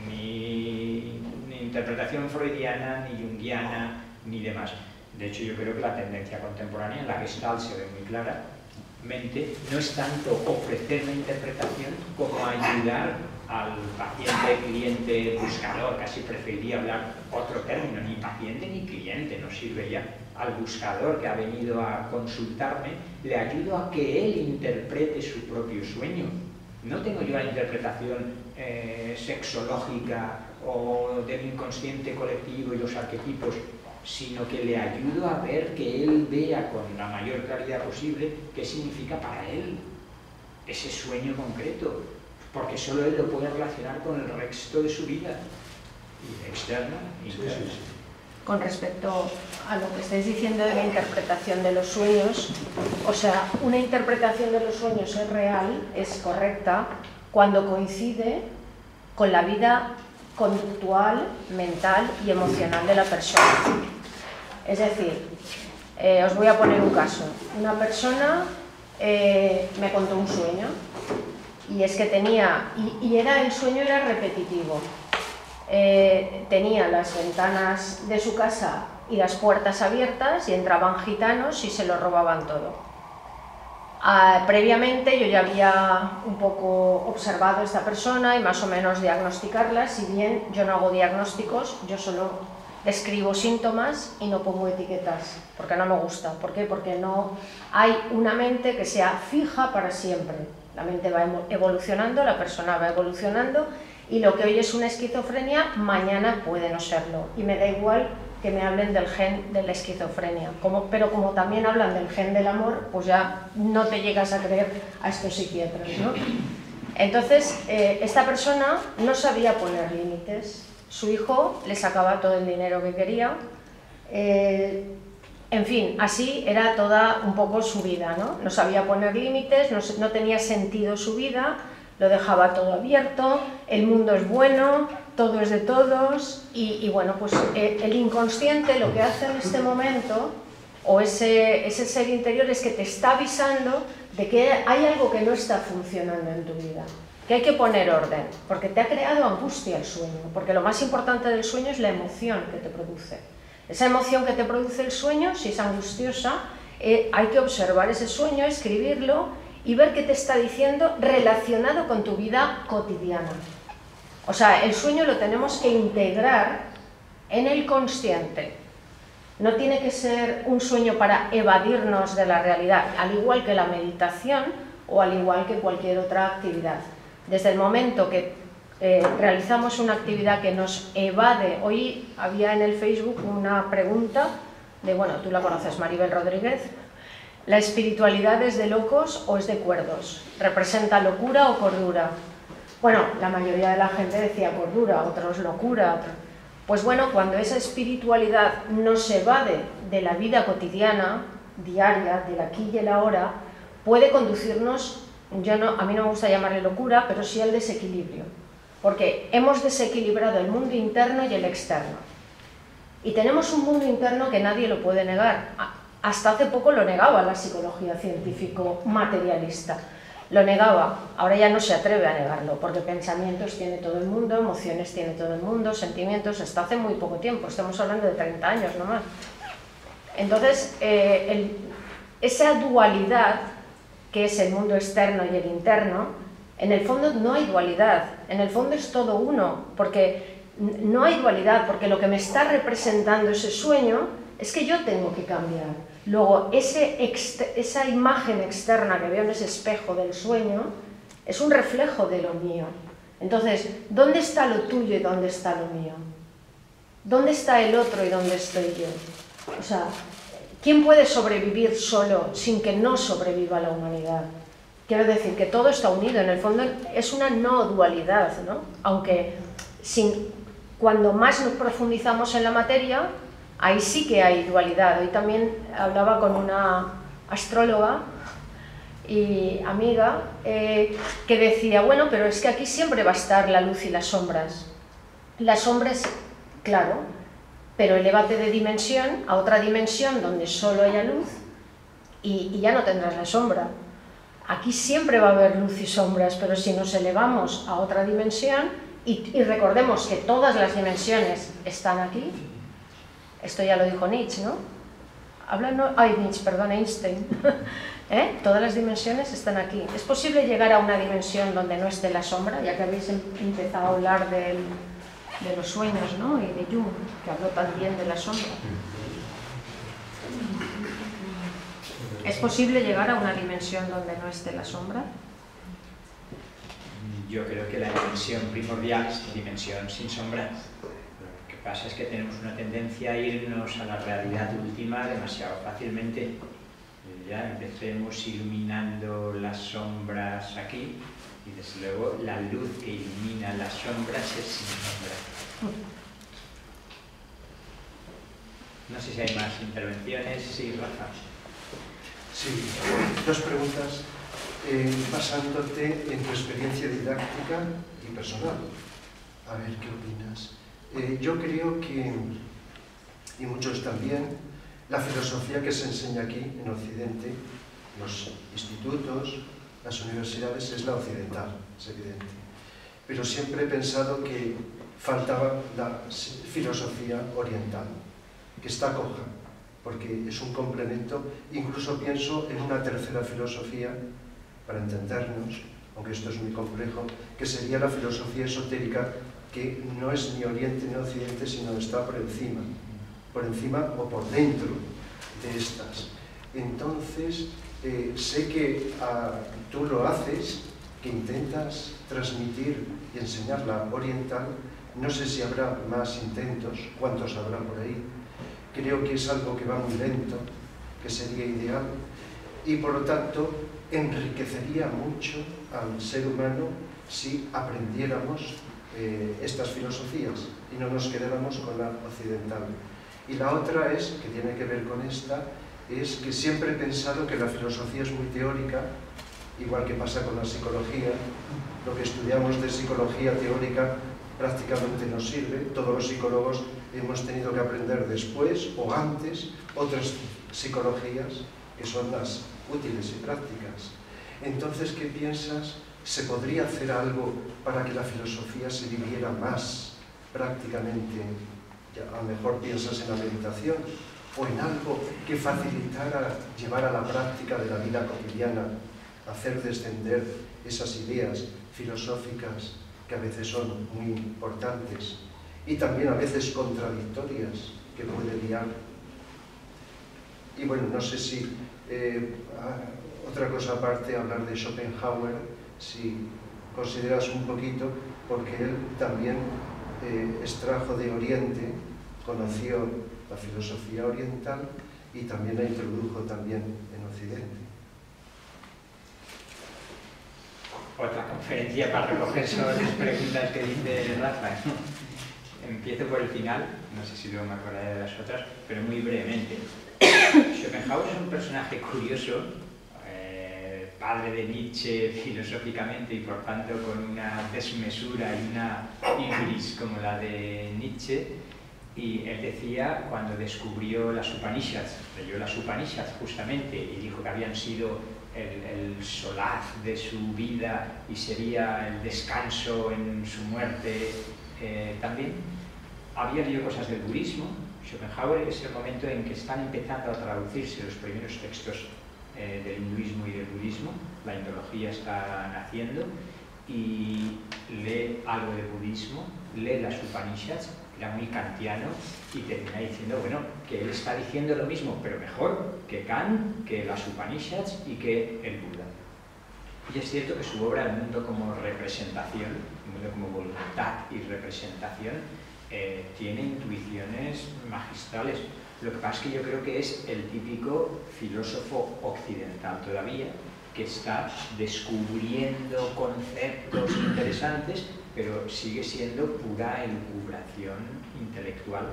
Ni interpretación freudiana, ni junguiana, ni demás. De hecho, yo creo que la tendencia contemporánea en la Gestalt se ve muy claramente, no es tanto ofrecer una interpretación como ayudar al paciente, cliente, buscador, casi preferiría hablar otro término, ni paciente ni cliente, no sirve ya. Al buscador que ha venido a consultarme, le ayudo a que él interprete su propio sueño. No tengo yo la interpretación sexológica o del inconsciente colectivo y los arquetipos, sino que le ayudo a ver, que él vea con la mayor claridad posible qué significa para él ese sueño concreto, porque solo él lo puede relacionar con el resto de su vida, y externa e interna. Sí. Con respecto a lo que estáis diciendo de la interpretación de los sueños, o sea, una interpretación de los sueños es real, es correcta, cuando coincide con la vida conductual, mental y emocional de la persona. Es decir, os voy a poner un caso. Una persona me contó un sueño y es que tenía, y el sueño era repetitivo. Tenía las ventanas de su casa y las puertas abiertas y entraban gitanos y se lo robaban todo. Previamente yo ya había un poco observado a esta persona y más o menos diagnosticarla, si bien yo no hago diagnósticos, yo solo describo síntomas y no pongo etiquetas, porque no me gusta. ¿Por qué? Porque no hay una mente que sea fija para siempre. La mente va evolucionando, la persona va evolucionando, y lo que hoy es una esquizofrenia, mañana puede no serlo. Y me da igual que me hablen del gen de la esquizofrenia. Pero como también hablan del gen del amor, pues ya no te llegas a creer a estos psiquiatras, ¿no? Entonces, esta persona no sabía poner límites. Su hijo le sacaba todo el dinero que quería. En fin, así era toda un poco su vida, ¿no? No sabía poner límites, no tenía sentido su vida, lo dejaba todo abierto, el mundo es bueno, todo es de todos, y bueno, pues el inconsciente lo que hace en este momento, o ese ser interior, es que te está avisando de que hay algo que no está funcionando en tu vida, que hay que poner orden, porque te ha creado angustia el sueño, porque lo más importante del sueño es la emoción que te produce. Esa emoción que te produce el sueño, si es angustiosa, hay que observar ese sueño, escribirlo y ver qué te está diciendo relacionado con tu vida cotidiana. O sea, el sueño lo tenemos que integrar en el consciente. No tiene que ser un sueño para evadirnos de la realidad, al igual que la meditación o al igual que cualquier otra actividad. Desde el momento que realizamos una actividad que nos evade, hoy había en el Facebook una pregunta de, bueno, tú la conoces, Maribel Rodríguez, ¿la espiritualidad es de locos o es de cuerdos? ¿Representa locura o cordura? Bueno, la mayoría de la gente decía cordura, otros locura. Pues bueno, cuando esa espiritualidad nos evade de la vida cotidiana, diaria, del aquí y el ahora, puede conducirnos, a mí no me gusta llamarle locura, pero sí al desequilibrio. Porque hemos desequilibrado el mundo interno y el externo. Y tenemos un mundo interno que nadie lo puede negar. Hasta hace poco lo negaba la psicología científico-materialista. Lo negaba, ahora ya no se atreve a negarlo, porque pensamientos tiene todo el mundo, emociones tiene todo el mundo, sentimientos, hasta hace muy poco tiempo, estamos hablando de 30 años nomás. Entonces, esa dualidad, que es el mundo externo y el interno, en el fondo no hay dualidad, en el fondo es todo uno, porque no hay dualidad, porque lo que me está representando ese sueño es que yo tengo que cambiar. Luego, esa imagen externa que veo en ese espejo del sueño es un reflejo de lo mío. Entonces, ¿dónde está lo tuyo y dónde está lo mío? ¿Dónde está el otro y dónde estoy yo? O sea, ¿quién puede sobrevivir solo sin que no sobreviva la humanidad? Quiero decir que todo está unido, en el fondo es una no dualidad, ¿no? Aunque cuando más nos profundizamos en la materia, ahí sí que hay dualidad. Hoy también hablaba con una astróloga y amiga que decía, bueno, pero es que aquí siempre va a estar la luz y las sombras. Las sombras, claro, pero elévate de dimensión a otra dimensión donde solo haya luz y ya no tendrás la sombra. Aquí siempre va a haber luz y sombras, pero si nos elevamos a otra dimensión y recordemos que todas las dimensiones están aquí, esto ya lo dijo Nietzsche, ¿no? Einstein. Todas las dimensiones están aquí. ¿Es posible llegar a una dimensión donde no esté la sombra? Ya que habéis empezado a hablar de los sueños, ¿no? Y de Jung, que habló también de la sombra. ¿Es posible llegar a una dimensión donde no esté la sombra? Yo creo que la dimensión primordial es la dimensión sin sombra. Lo que pasa es que tenemos una tendencia a irnos a la realidad última demasiado fácilmente. Ya empecemos iluminando las sombras aquí y desde luego la luz que ilumina las sombras es sin sombra. No sé si hay más intervenciones. Sí, Rafa. Sí, dos preguntas basándote en tu experiencia didáctica y personal. A ver, ¿qué opinas? Yo creo que, y muchos también, la filosofía que se enseña aquí en Occidente, los institutos, las universidades, es la occidental, es evidente. Pero siempre he pensado que faltaba la filosofía oriental, que está coja, porque es un complemento. Incluso pienso en una tercera filosofía, para entendernos, aunque esto es muy complejo, que sería la filosofía esotérica, que no es ni Oriente ni Occidente, sino está por encima o por dentro de estas. Entonces, sé que tú lo haces, que intentas transmitir y enseñar la oriental. No sé si habrá más intentos, cuántos habrá por ahí. Creo que es algo que va muy lento, que sería ideal, y por lo tanto enriquecería mucho al ser humano si aprendiéramos estas filosofías y no nos quedáramos con la occidental. Y la otra es, que tiene que ver con esta, es que siempre he pensado que la filosofía es muy teórica, igual que pasa con la psicología. Lo que estudiamos de psicología teórica prácticamente no sirve. Todos los psicólogos hemos tenido que aprender después o antes otras psicologías que son las útiles y prácticas. Entonces, ¿qué piensas? ¿Se podría hacer algo para que la filosofía se viviera más prácticamente? A lo mejor piensas en la meditación o en algo que facilitara llevar a la práctica de la vida cotidiana, hacer descender esas ideas filosóficas que a veces son muy importantes y también a veces contradictorias que puede liar. Y bueno, no sé si otra cosa aparte, hablar de Schopenhauer, si consideras un poquito, porque él también extrajo de Oriente, conoció la filosofía oriental y también la introdujo también en Occidente. Otra conferencia para recoger sobre las preguntas que dice Rafa. Empiezo por el final, no sé si luego me acordaré de las otras, pero muy brevemente. Schopenhauer es un personaje curioso, padre de Nietzsche filosóficamente y por tanto con una desmesura y una ibris como la de Nietzsche. Y él decía, cuando descubrió las Upanishads, leyó las Upanishads justamente y dijo que habían sido el solaz de su vida y sería el descanso en su muerte también, había leído cosas del budismo. Schopenhauer es el momento en que están empezando a traducirse los primeros textos del hinduismo y del budismo, la indología está naciendo, y lee algo de budismo, lee las Upanishads, era muy kantiano, y termina diciendo, bueno, que él está diciendo lo mismo, pero mejor que Kant, que las Upanishads y que el Buda. Y es cierto que su obra, El mundo como representación, el mundo como voluntad y representación, tiene intuiciones magistrales. Lo que pasa es que yo creo que es el típico filósofo occidental todavía, que está descubriendo conceptos interesantes, pero sigue siendo pura elucubración intelectual,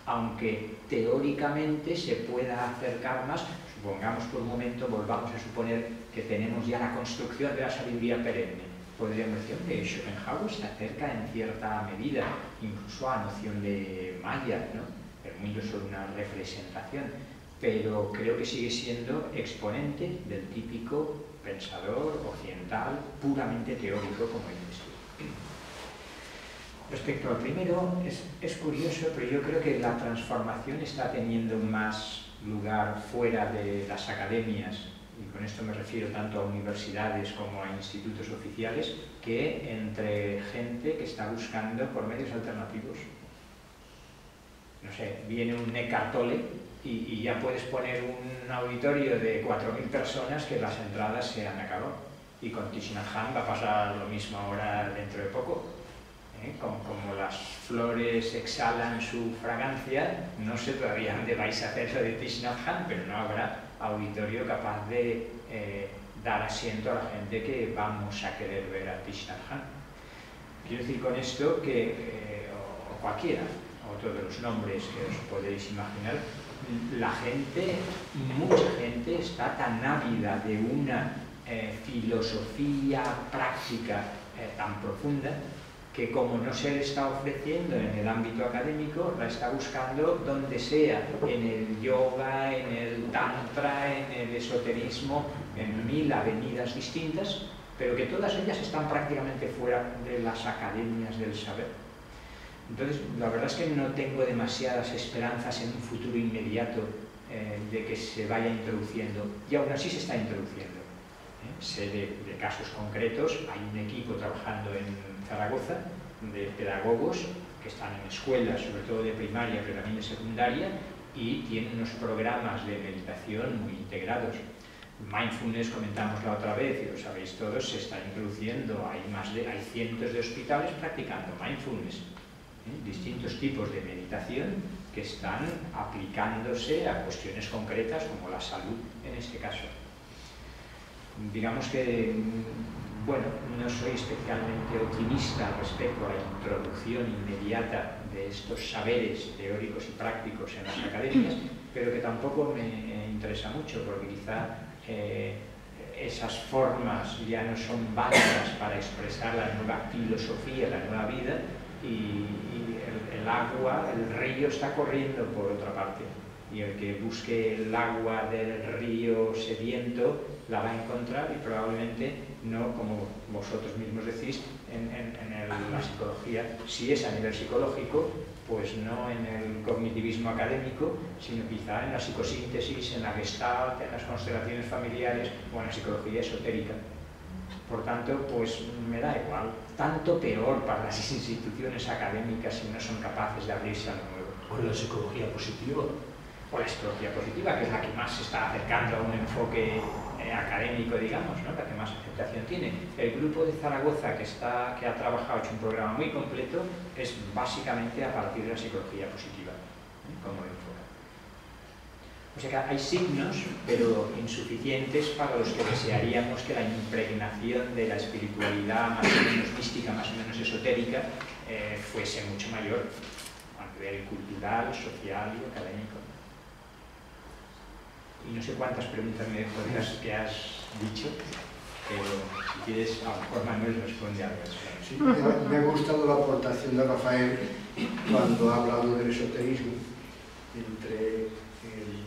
aunque teóricamente se pueda acercar más. Supongamos por un momento, volvamos a suponer que tenemos ya la construcción de la sabiduría perenne. Podríamos decir que Schopenhauer se acerca en cierta medida, incluso a la noción de Maya, ¿no? El mundo es solo una representación, pero creo que sigue siendo exponente del típico pensador occidental puramente teórico como él es. Respecto al primero, es curioso, pero yo creo que la transformación está teniendo más lugar fuera de las academias, y con esto me refiero tanto a universidades como a institutos oficiales, que entre gente que está buscando por medios alternativos. No sé, viene un Eckhart Tolle y ya puedes poner un auditorio de 4.000 personas que las entradas se han acabado. Y con Thich Nhat Hanh va a pasar lo mismo ahora dentro de poco. Como las flores exhalan su fragancia, no sé todavía dónde vais a hacer lo de Thich Nhat Hanh, pero no habrá auditorio capaz de dar asiento a la gente que vamos a querer ver a Thich Nhat Hanh. Quiero decir con esto que, o cualquiera, otro de los nombres que os podéis imaginar, la gente, mucha gente está tan ávida de una filosofía práctica tan profunda, que como no se le está ofreciendo en el ámbito académico, la está buscando donde sea, en el yoga, en el tantra, en el esoterismo, en 1000 avenidas distintas, pero que todas ellas están prácticamente fuera de las academias del saber. Entonces, la verdad es que no tengo demasiadas esperanzas en un futuro inmediato de que se vaya introduciendo, y aún así se está introduciendo. Sé de casos concretos, hay un equipo trabajando en Zaragoza de pedagogos que están en escuelas, sobre todo de primaria, pero también de secundaria, y tienen unos programas de meditación muy integrados. Mindfulness, comentamos la otra vez, y lo sabéis todos, se está introduciendo, hay cientos de hospitales practicando mindfulness, distintos tipos de meditación que están aplicándose a cuestiones concretas como la salud en este caso. Digamos que, bueno, no soy especialmente optimista respecto a la introducción inmediata de estos saberes teóricos y prácticos en las academias, pero que tampoco me interesa mucho, porque quizá esas formas ya no son válidas para expresar la nueva filosofía, la nueva vida, y el agua, el río está corriendo por otra parte, y el que busque el agua del río sediento la va a encontrar, y probablemente no, como vosotros mismos decís, en la psicología, si es a nivel psicológico, pues no en el cognitivismo académico, sino quizá en la psicosíntesis, en la gestalt, en las constelaciones familiares o en la psicología esotérica. Por tanto, pues me da igual, tanto peor para las instituciones académicas si no son capaces de abrirse a lo nuevo. O en la psicología positiva. O la psicología positiva, que es la que más se está acercando a un enfoque académico, digamos, ¿no? La que más aceptación tiene. El grupo de Zaragoza que ha trabajado, hecho un programa muy completo, es básicamente a partir de la psicología positiva, como enfoque. O sea que hay signos, pero insuficientes para los que desearíamos que la impregnación de la espiritualidad más o menos mística, más o menos esotérica, fuese mucho mayor a nivel cultural, social y académico. Y no sé cuántas preguntas me dejo de las que has dicho, pero si quieres, a lo mejor Manuel responde algo. Sí, me ha gustado la aportación de Rafael cuando ha hablado del esoterismo entre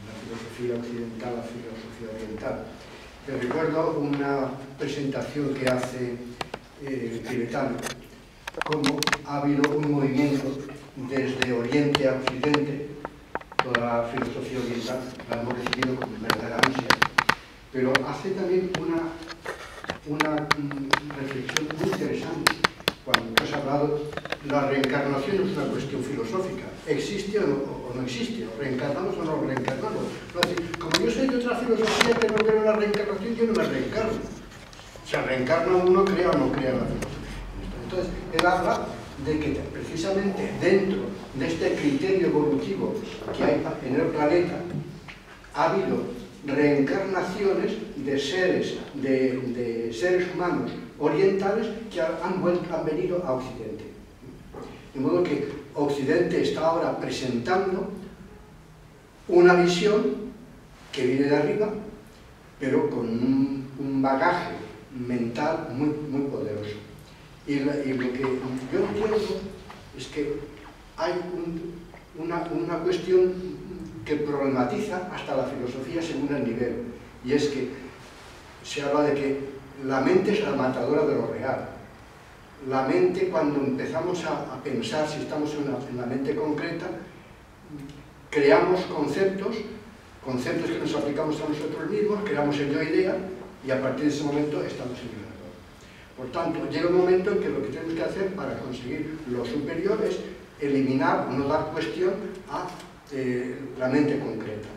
la filosofía occidental y la filosofía oriental. Te recuerdo una presentación que hace el tibetano, cómo ha habido un movimiento desde Oriente a Occidente. Toda la filosofía oriental la hemos recibido con verdadera ansia, pero hace también una una reflexión muy interesante. Cuando tú has hablado, la reencarnación es una cuestión filosófica. ¿Existe o no existe? ¿O reencarnamos o no reencarnamos? Como yo soy de otra filosofía que no creo en la reencarnación, yo no me reencarno. O sea, reencarna uno, crea o no crea en la filosofía. Entonces, él habla de que precisamente dentro de este criterio evolutivo que hay en el planeta, ha habido reencarnaciones de seres humanos orientales que han venido a Occidente. De modo que Occidente está ahora presentando una visión que viene de arriba, pero con un bagaje mental muy poderoso. Y lo que yo entiendo es que hay una cuestión que problematiza hasta la filosofía según el nivel, y es que se habla de que la mente es la matadora de lo real. La mente, cuando empezamos a pensar, si estamos en la mente concreta, creamos conceptos que nos aplicamos a nosotros mismos, creamos el yo-idea, y a partir de ese momento estamos en el error. Por tanto, llega un momento en que lo que tenemos que hacer para conseguir lo superior es eliminar, no dar cuestión a la mente concreta.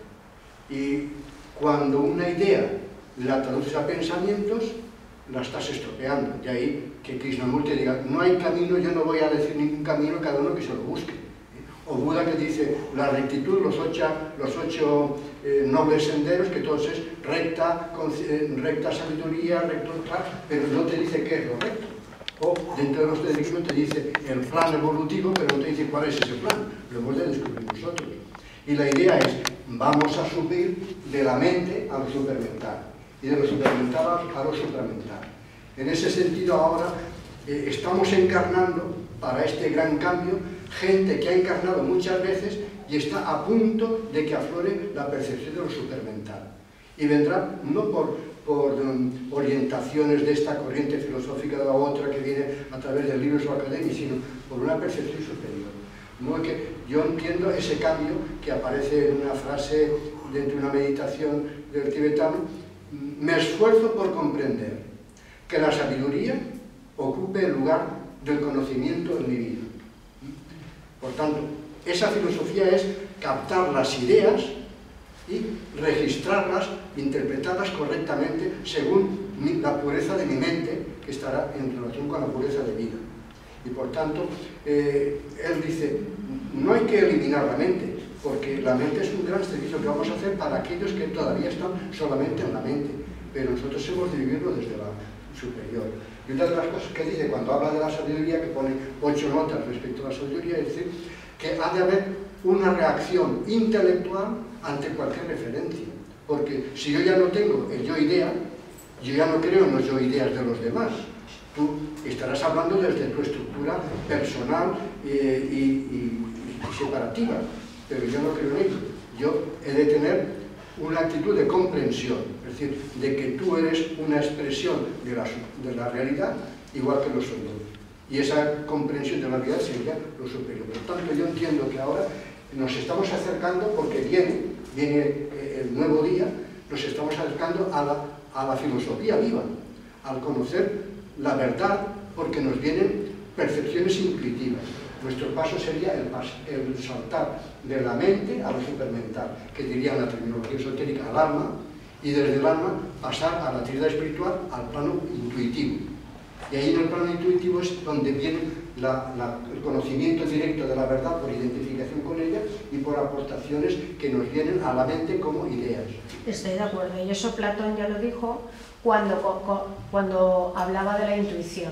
Y cuando una idea la traduces a pensamientos, la estás estropeando. De ahí que Krishnamurti diga, no hay camino, yo no voy a decir ningún camino, cada uno que se lo busque. O Buda que dice, la rectitud, los ocho nobles senderos, que todos es recta sabiduría, recto, pero no te dice qué es lo recto. O dentro de los estoicismo te dice el plan evolutivo, pero no te dice cuál es ese plan. Lo hemos de descubrir nosotros. Y la idea es, vamos a subir de la mente a lo supermental, y de lo supermental a lo supramental. En ese sentido ahora estamos encarnando para este gran cambio gente que ha encarnado muchas veces y está a punto de que aflore la percepción de lo supermental. Y vendrá no por orientaciones de esta corriente filosófica de la otra que viene a través de libros o academias, sino por una percepción superior. No es que yo entiendo ese cambio que aparece en una frase dentro de una meditación del tibetano: me esfuerzo por comprender que la sabiduría ocupe el lugar del conocimiento en mi vida. Por tanto, esa filosofía es captar las ideas y registrarlas, interpretarlas correctamente según la pureza de mi mente, que estará en relación con la pureza de vida. Y por tanto, él dice, no hay que eliminar la mente, porque la mente es un gran servicio que vamos a hacer para aquellos que todavía están solamente en la mente, pero nosotros hemos de vivirlo desde la superior. Y una de las cosas que dice cuando habla de la sabiduría, que pone 8 notas respecto a la sabiduría, es decir, que ha de haber una reacción intelectual ante cualquier referencia, porque si yo ya no tengo el yo-idea, yo ya no creo en los yo-ideas de los demás. Tú estarás hablando desde tu estructura personal y separativa, pero yo no creo en ello. Yo he de tener una actitud de comprensión, es decir, de que tú eres una expresión de la realidad, igual que lo soy yo. Y esa comprensión de la realidad sería lo superior. Por tanto, yo entiendo que ahora nos estamos acercando, porque viene el nuevo día, nos estamos acercando a la filosofía viva, al conocer la verdad, porque nos vienen percepciones intuitivas. Nuestro paso sería el saltar de la mente a lo supermental, que diría la terminología esotérica al alma, y desde el alma pasar a la actividad espiritual al plano intuitivo. Y ahí en el plano intuitivo es donde viene el conocimiento directo de la verdad por identificación con ella y por aportaciones que nos vienen a la mente como ideas. Estoy de acuerdo, y eso Platón ya lo dijo cuando hablaba de la intuición.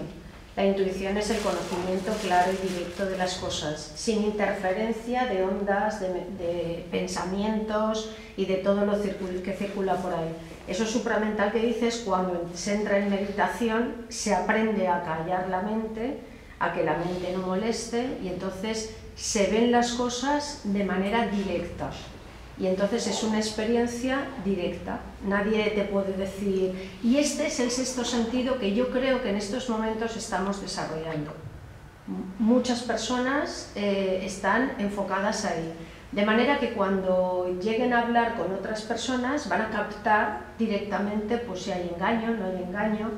La intuición es el conocimiento claro y directo de las cosas, sin interferencia de ondas, de pensamientos y de todo lo que circula por ahí. Eso supramental que dices, cuando se entra en meditación, se aprende a callar la mente, a que la mente no moleste, y entonces se ven las cosas de manera directa. Y entonces es una experiencia directa. Nadie te puede decir, y este es el sexto sentido que yo creo que en estos momentos estamos desarrollando. Muchas personas están enfocadas ahí. De manera que cuando lleguen a hablar con otras personas van a captar directamente pues, si hay engaño, no hay engaño,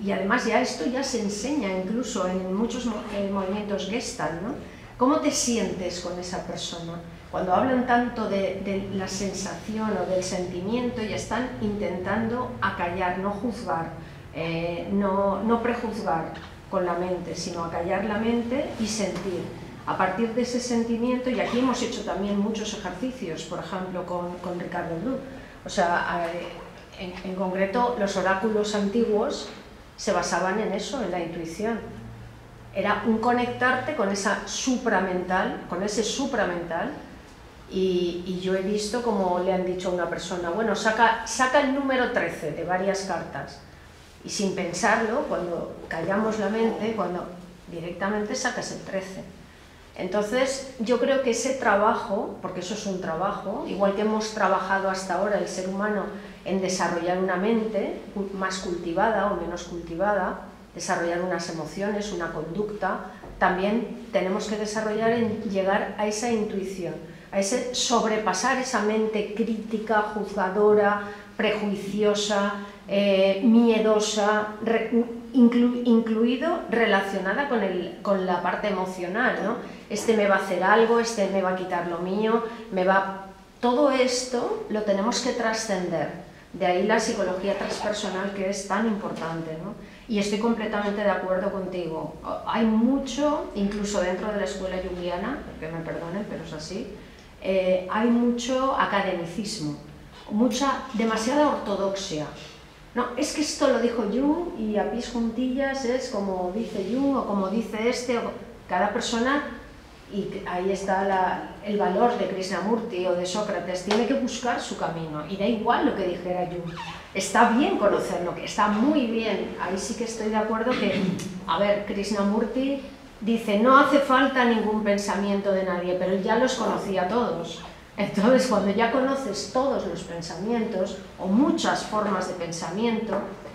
Y además ya esto ya se enseña incluso en muchos movimientos Gestalt, ¿no? ¿Cómo te sientes con esa persona? Cuando hablan tanto de la sensación o del sentimiento, ya están intentando acallar, no juzgar, no prejuzgar con la mente, sino acallar la mente y sentir. A partir de ese sentimiento, y aquí hemos hecho también muchos ejercicios, por ejemplo con Ricardo Bru, o sea, en concreto los oráculos antiguos se basaban en eso, en la intuición. Era un conectarte con esa supramental, con ese supramental, y yo he visto como le han dicho a una persona, bueno, saca el número 13 de varias cartas, y sin pensarlo, cuando callamos la mente, cuando directamente sacas el 13. Entonces, yo creo que ese trabajo, porque eso es un trabajo, igual que hemos trabajado hasta ahora el ser humano en desarrollar una mente más cultivada o menos cultivada, desarrollar unas emociones, una conducta, también tenemos que desarrollar en llegar a esa intuición, a ese sobrepasar esa mente crítica, juzgadora, prejuiciosa, miedosa, incluido relacionada con la parte emocional, ¿no? Este me va a hacer algo, este me va a quitar lo mío, todo esto lo tenemos que trascender. De ahí la psicología transpersonal, que es tan importante, ¿no? Y estoy completamente de acuerdo contigo. Hay mucho, incluso dentro de la escuela junguiana, que me perdonen, pero es así, hay mucho academicismo, demasiada ortodoxia. No, es que esto lo dijo Jung y a pies juntillas es como dice Jung o como dice cada persona, y ahí está el valor de Krishnamurti o de Sócrates, tiene que buscar su camino y da igual lo que dijera Jung. Está bien conocerlo, que está muy bien, ahí sí que estoy de acuerdo que, a ver, Krishnamurti dice, no hace falta ningún pensamiento de nadie, pero él ya los conocía todos. Entonces, cuando ya conoces todos los pensamientos o muchas formas de pensamiento,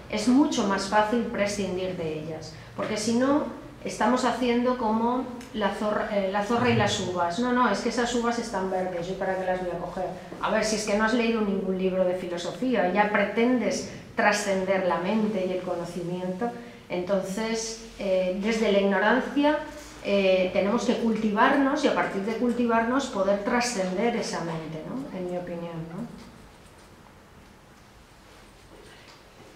es mucho más fácil prescindir de ellas, porque si no, estamos haciendo como la zorra y las uvas. No, es que esas uvas están verdes, ¿yo para qué las voy a coger? A ver, si es que no has leído ningún libro de filosofía, ya pretendes trascender la mente y el conocimiento, entonces, desde la ignorancia, tenemos que cultivarnos y a partir de cultivarnos poder trascender esa mente, ¿no? En mi opinión, ¿no?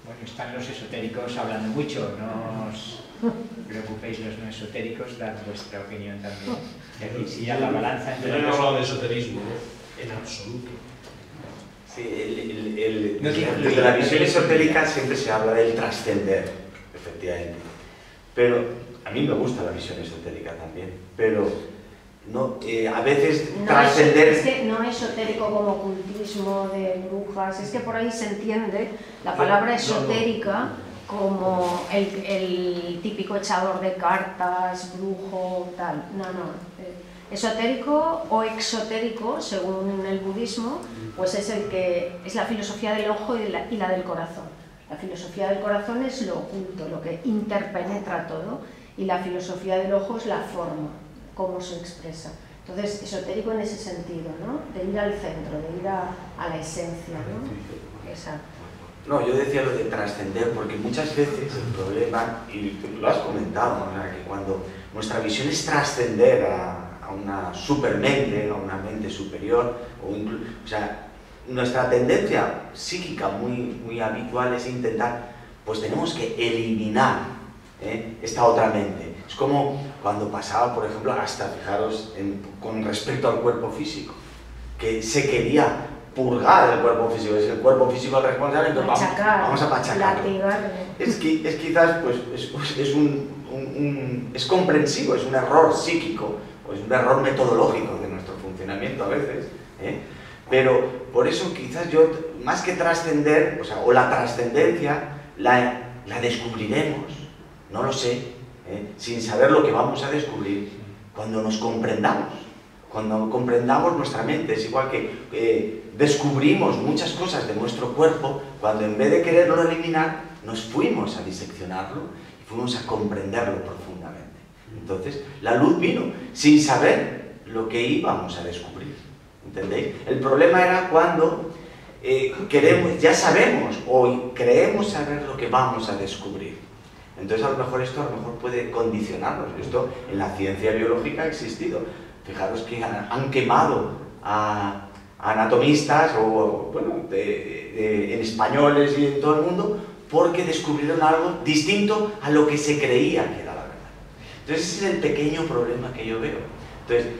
Bueno, están los esotéricos hablando mucho, no os preocupéis los no esotéricos, dad vuestra opinión también. Es decir, si ya la balanza entre Yo no he hablado de esoterismo, en absoluto. Sí, desde la visión esotérica siempre se habla del trascender, efectivamente. Pero a mí me gusta la visión esotérica también, pero no, a veces no trascender... Es que no esotérico como ocultismo de brujas, es que por ahí se entiende la palabra esotérica como el típico echador de cartas, brujo, tal. No. Esotérico o exotérico, según el budismo, pues es la filosofía del ojo y la del corazón. La filosofía del corazón es lo oculto, lo que interpenetra todo, y la filosofía del ojo es la forma, cómo se expresa. Entonces, esotérico en ese sentido, ¿no? De ir al centro, de ir a la esencia, ¿no? Exacto. No, yo decía lo de trascender, porque muchas veces el problema, y tú lo has comentado, ¿no? Que cuando nuestra visión es trascender a una supermente, a una mente superior, o sea, nuestra tendencia psíquica muy habitual es intentar, pues tenemos que eliminar esta otra mente. Es como cuando pasaba, por ejemplo, hasta, fijaros, con respecto al cuerpo físico, que se quería purgar el cuerpo físico, es el cuerpo físico el responsable, entonces vamos a machacarlo. Es quizás, pues, es comprensivo, es un error psíquico, o es un error metodológico de nuestro funcionamiento a veces, pero por eso quizás yo, más que trascender, o la trascendencia, la descubriremos, no lo sé, sin saber lo que vamos a descubrir, cuando nos comprendamos. Cuando comprendamos nuestra mente, es igual que descubrimos muchas cosas de nuestro cuerpo, cuando en vez de quererlo eliminar, nos fuimos a diseccionarlo y fuimos a comprenderlo profundamente. Entonces, la luz vino sin saber lo que íbamos a descubrir, ¿entendéis? El problema era cuando ya sabemos o creemos saber lo que vamos a descubrir. Entonces a lo mejor esto puede condicionarnos. Esto en la ciencia biológica ha existido. Fijaros que han quemado a anatomistas o bueno, en españoles y en todo el mundo porque descubrieron algo distinto a lo que se creía que era la verdad. Entonces ese es el pequeño problema que yo veo. Entonces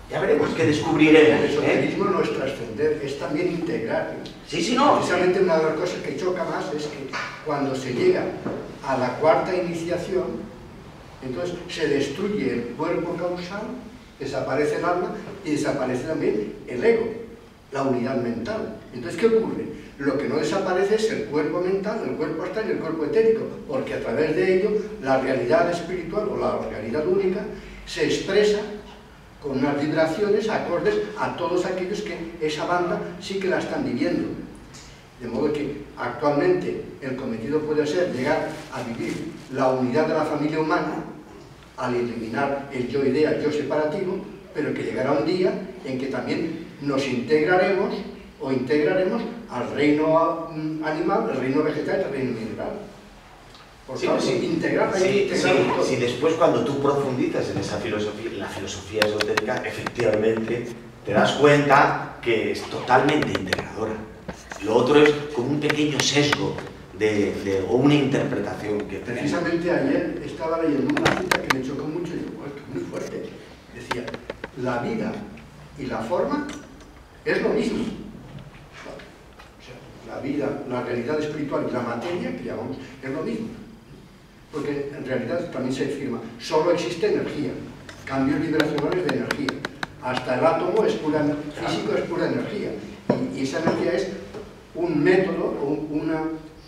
ya veremos qué descubriremos. El esoterismo no es trascender, es también integrar. Sí, no. Precisamente una de las cosas que choca más es que cuando se llega a la cuarta iniciación, entonces se destruye el cuerpo causal, desaparece el alma y desaparece también el ego, la unidad mental. Entonces, ¿qué ocurre? Lo que no desaparece es el cuerpo mental, el cuerpo astral y el cuerpo etérico, porque a través de ello la realidad espiritual o la realidad única se expresa con unas vibraciones acordes a todos aquellos que esa banda sí que la están viviendo. De modo que actualmente el cometido puede ser llegar a vivir la unidad de la familia humana al eliminar el yo-idea, el yo separativo, pero que llegará un día en que también nos integraremos o integraremos al reino animal, al reino vegetal y al reino mineral. Por tanto, integrar todo. Si después cuando tú profundizas en esa filosofía, en la filosofía esotérica, efectivamente te das cuenta que es totalmente integradora. Lo otro es como un pequeño sesgo o una interpretación que precisamente ayer estaba leyendo una cita que me chocó mucho y digo, pues, muy fuerte. Decía, la vida y la forma es lo mismo. O sea, la vida, la realidad espiritual y la materia, que llamamos, es lo mismo. Porque en realidad también se afirma, solo existe energía, cambios vibracionales de energía. Hasta el átomo es pura, físico es pura energía. Y esa energía es un método,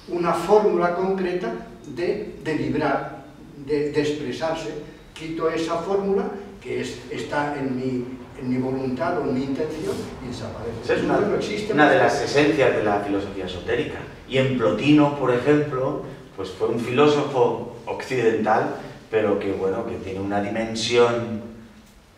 una fórmula concreta de vibrar, de expresarse. Quito esa fórmula que está en mi voluntad o en mi intención y desaparece. Esa es una de las esencias de la filosofía esotérica. Y en Plotino, por ejemplo, pues fue un filósofo occidental, pero que, bueno, que tiene una dimensión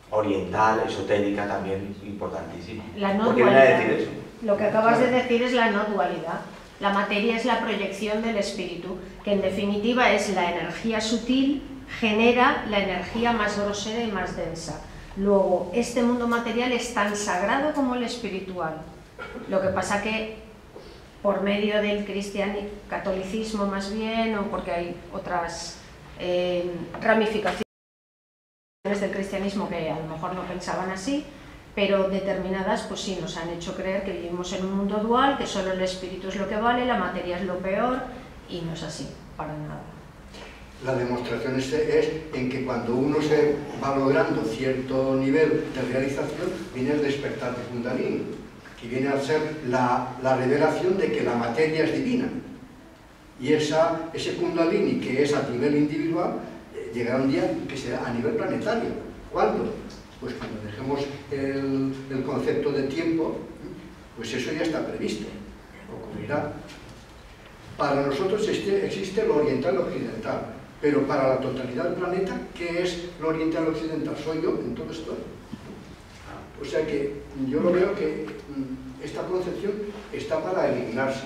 oriental, esotérica también importantísima. La no ¿Por qué viene a dualidad. decir eso? Lo que acabas de decir es la no dualidad. La materia es la proyección del espíritu, que en definitiva es la energía sutil, genera la energía más grosera y más densa. Luego, este mundo material es tan sagrado como el espiritual. Lo que pasa que por medio del catolicismo más bien, o porque hay otras ramificaciones del cristianismo que a lo mejor no pensaban así, pero determinadas pues sí nos han hecho creer que vivimos en un mundo dual, que solo el espíritu es lo que vale, la materia es lo peor, y no es así, para nada. La demostración es en que cuando uno se va logrando cierto nivel de realización, viene el despertar de Kundalini, que viene a ser la revelación de que la materia es divina. Y ese Kundalini, que es a nivel individual, llegará un día que será a nivel planetario. ¿Cuándo? Pues cuando dejemos el concepto de tiempo, pues eso ya está previsto, ocurrirá. Para nosotros existe lo oriental y lo occidental, pero para la totalidad del planeta, ¿qué es lo oriental y lo occidental? Soy yo, en todo esto. O sea que yo lo veo que esta concepción está para eliminarse.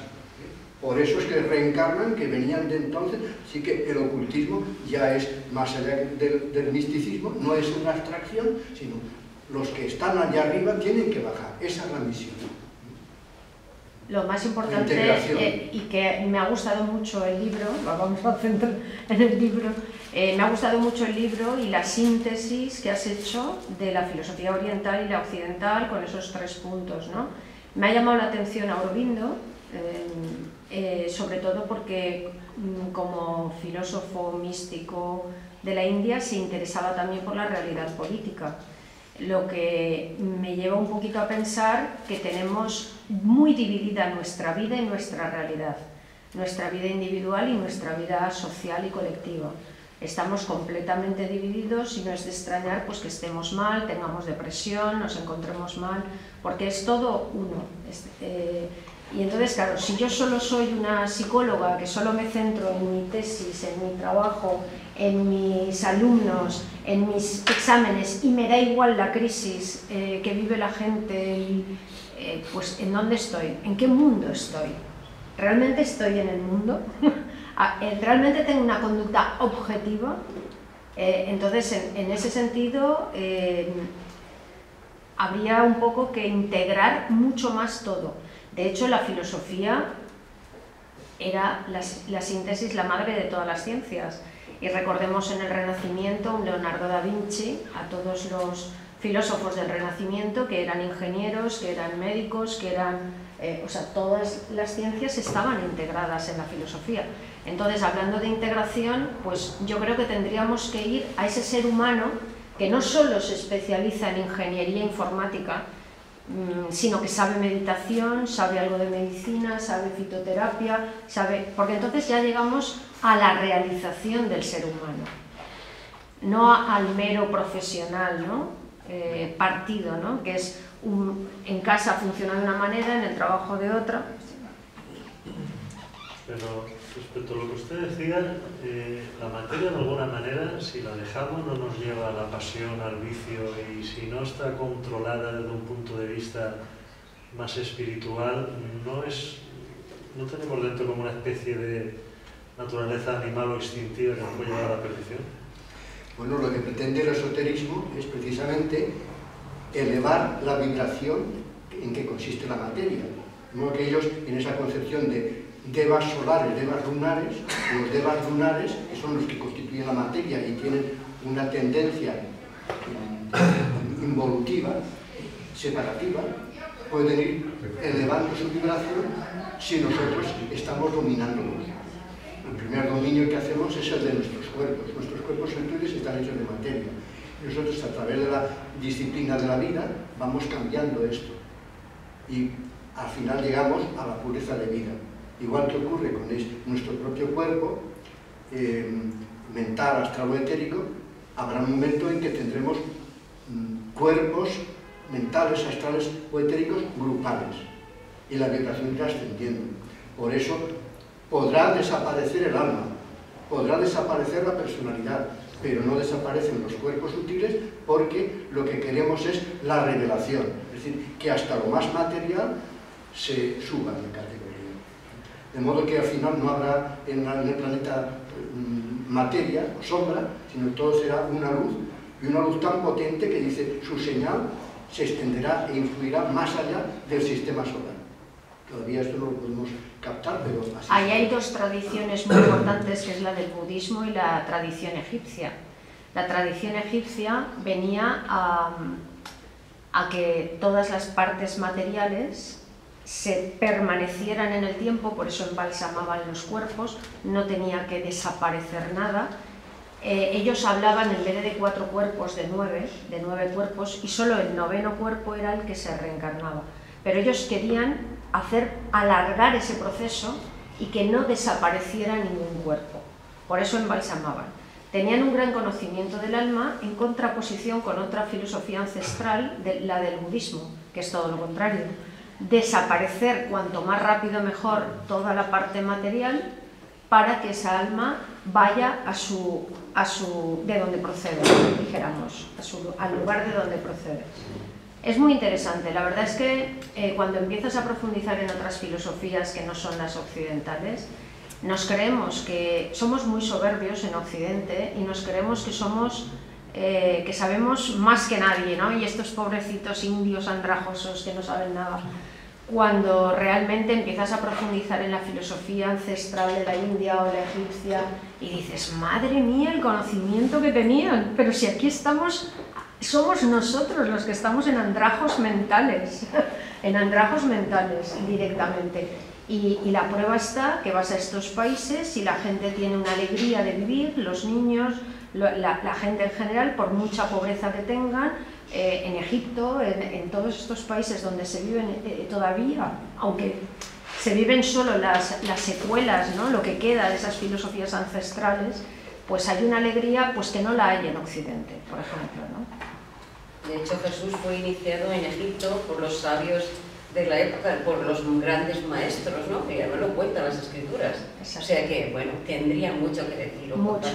Por eso es que reencarnan, que venían de entonces, sí que el ocultismo ya es más allá del misticismo, no es una abstracción, sino los que están allá arriba tienen que bajar, esa es la misión. Lo más importante, y que me ha gustado mucho el libro, vamos a centrar en el libro, me ha gustado mucho el libro y la síntesis que has hecho de la filosofía oriental y la occidental con esos 3 puntos, ¿no? Me ha llamado la atención Aurobindo, sobre todo porque como filósofo místico de la India se interesaba también por la realidad política, lo que me lleva un poquito a pensar que tenemos muy dividida nuestra vida y nuestra realidad, nuestra vida individual y nuestra vida social y colectiva. Estamos completamente divididos y no es de extrañar pues, que estemos mal, tengamos depresión, nos encontremos mal, porque es todo uno. Y entonces, claro, si yo solo soy una psicóloga que solo me centro en mi tesis, en mi trabajo, en mis alumnos, en mis exámenes, y me da igual la crisis que vive la gente, pues ¿en dónde estoy? ¿En qué mundo estoy? ¿Realmente estoy en el mundo? ¿Realmente tengo una conducta objetiva? Entonces, en ese sentido, habría un poco que integrar mucho más todo. De hecho, la filosofía era la síntesis, la madre de todas las ciencias. Y recordemos en el Renacimiento un Leonardo da Vinci, a todos los filósofos del Renacimiento, que eran ingenieros, que eran médicos, que eran... o sea, todas las ciencias estaban integradas en la filosofía. Entonces, hablando de integración, pues yo creo que tendríamos que ir a ese ser humano que no solo se especializa en ingeniería informática, sino que sabe meditación, sabe algo de medicina, sabe fitoterapia, porque entonces ya llegamos a la realización del ser humano, no al mero profesional, ¿no? Partido, ¿no? Que es en casa funciona de una manera, en el trabajo de otra. Pero respecto a lo que usted decía, la materia de alguna manera, si la dejamos, no nos lleva a la pasión, al vicio, y si no está controlada desde un punto de vista más espiritual, no tenemos dentro como una especie de naturaleza animal o instintiva que nos puede llevar a la perdición. Bueno, lo que pretende el esoterismo es precisamente elevar la vibración en que consiste la materia. No que ellos, en esa concepción de devas solares, devas lunares, los devas lunares, que son los que constituyen la materia y tienen una tendencia involutiva, separativa, pueden ir elevando su vibración si nosotros estamos dominándolos. El primer dominio que hacemos es el de nuestros cuerpos. Nuestros cuerpos sutiles están hechos de materia. Y nosotros, a través de la disciplina de la vida, vamos cambiando esto. Y al final llegamos a la pureza de vida. Igual que ocurre con nuestro propio cuerpo, mental, astral o etérico, habrá un momento en que tendremos cuerpos mentales, astrales o etéricos grupales. Y la vibración irá ascendiendo. Por eso podrá desaparecer el alma, podrá desaparecer la personalidad, pero no desaparecen los cuerpos sutiles porque lo que queremos es la revelación. Es decir, que hasta lo más material se suba de categoría. De modo que al final no habrá en el planeta materia o sombra, sino todo será una luz, y una luz tan potente que dice su señal se extenderá e influirá más allá del sistema solar. Todavía esto no lo podemos captar, pero así. Ahí hay dos tradiciones muy importantes, que es la del budismo y la tradición egipcia. La tradición egipcia venía a que todas las partes materiales se permanecieran en el tiempo, por eso embalsamaban los cuerpos, no tenía que desaparecer nada. Ellos hablaban en vez de 4 cuerpos, de 9 cuerpos, y solo el 9º cuerpo era el que se reencarnaba. Pero ellos querían alargar ese proceso y que no desapareciera ningún cuerpo. Por eso embalsamaban. Tenían un gran conocimiento del alma en contraposición con otra filosofía ancestral, la del budismo, que es todo lo contrario. Desaparecer cuanto más rápido mejor toda la parte material para que esa alma vaya de donde procede, dijéramos, al lugar de donde procede. Es muy interesante. La verdad es que cuando empiezas a profundizar en otras filosofías que no son las occidentales, nos creemos que somos muy soberbios en Occidente y nos creemos que que sabemos más que nadie, ¿no? Y estos pobrecitos indios andrajosos que no saben nada. Cuando realmente empiezas a profundizar en la filosofía ancestral de la India o la egipcia y dices, madre mía, el conocimiento que tenían, pero si aquí estamos... Somos nosotros los que estamos en andrajos mentales, directamente. Y la prueba está que vas a estos países y la gente tiene una alegría de vivir, los niños, la gente en general, por mucha pobreza que tengan, en Egipto, en todos estos países donde se viven todavía, aunque se viven solo las secuelas, ¿no? Lo que queda de esas filosofías ancestrales, pues hay una alegría pues que no la hay en Occidente, por ejemplo, ¿no? De hecho, Jesús fue iniciado en Egipto por los sabios de la época, por los grandes maestros, ¿no? Que ya me lo cuentan las escrituras. Exacto. O sea que, bueno, tendría mucho que decir. Mucho.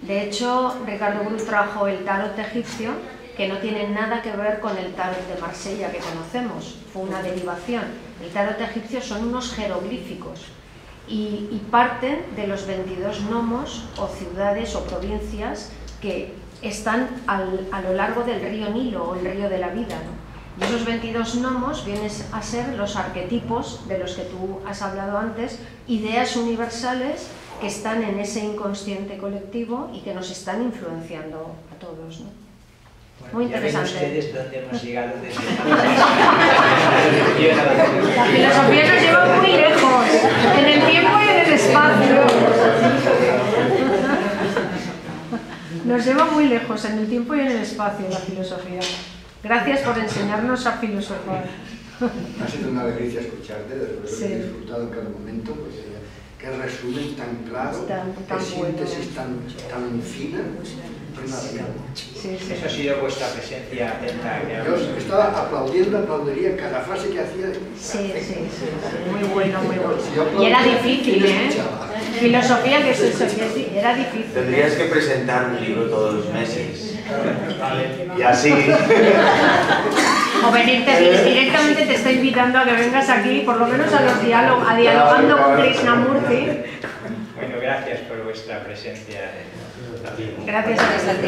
De hecho, Ricardo Bruch trajo el tarot egipcio que no tiene nada que ver con el tarot de Marsella que conocemos, fue una derivación. El tarot egipcio son unos jeroglíficos y parten de los 22 nomos o ciudades o provincias que están a lo largo del río Nilo o el río de la vida, ¿no? Y esos 22 nomos vienen a ser los arquetipos de los que tú has hablado antes, ideas universales que están en ese inconsciente colectivo y que nos están influenciando a todos, ¿no? Bueno, Muy ya ven interesante. ustedes dónde hemos llegado desde La filosofía nos lleva muy lejos, en el tiempo y en el espacio. Nos lleva muy lejos, en el tiempo y en el espacio, la filosofía. Gracias por enseñarnos a filosofar. Ha sido una delicia escucharte, desde luego Sí. he disfrutado en cada momento, porque qué resumen tan claro, Tan qué síntesis bueno. tan fina, qué maravilla. Sí, sí. Eso ha sido vuestra presencia atenta. Yo estaba aplaudiría cada frase que hacía. Sí, sí, sí, sí. Muy bueno, muy bueno. Si yo Y era aplaudía, difícil, ¿quién ¿eh? escuchaba? Filosofía, que es eso, que sí, era difícil. Tendrías que presentar un libro todos los meses. Y así. O venirte directamente, te estoy invitando a que vengas aquí, por lo menos a dialogando con Krishnamurti. Bueno, gracias por vuestra presencia. Gracias a ti.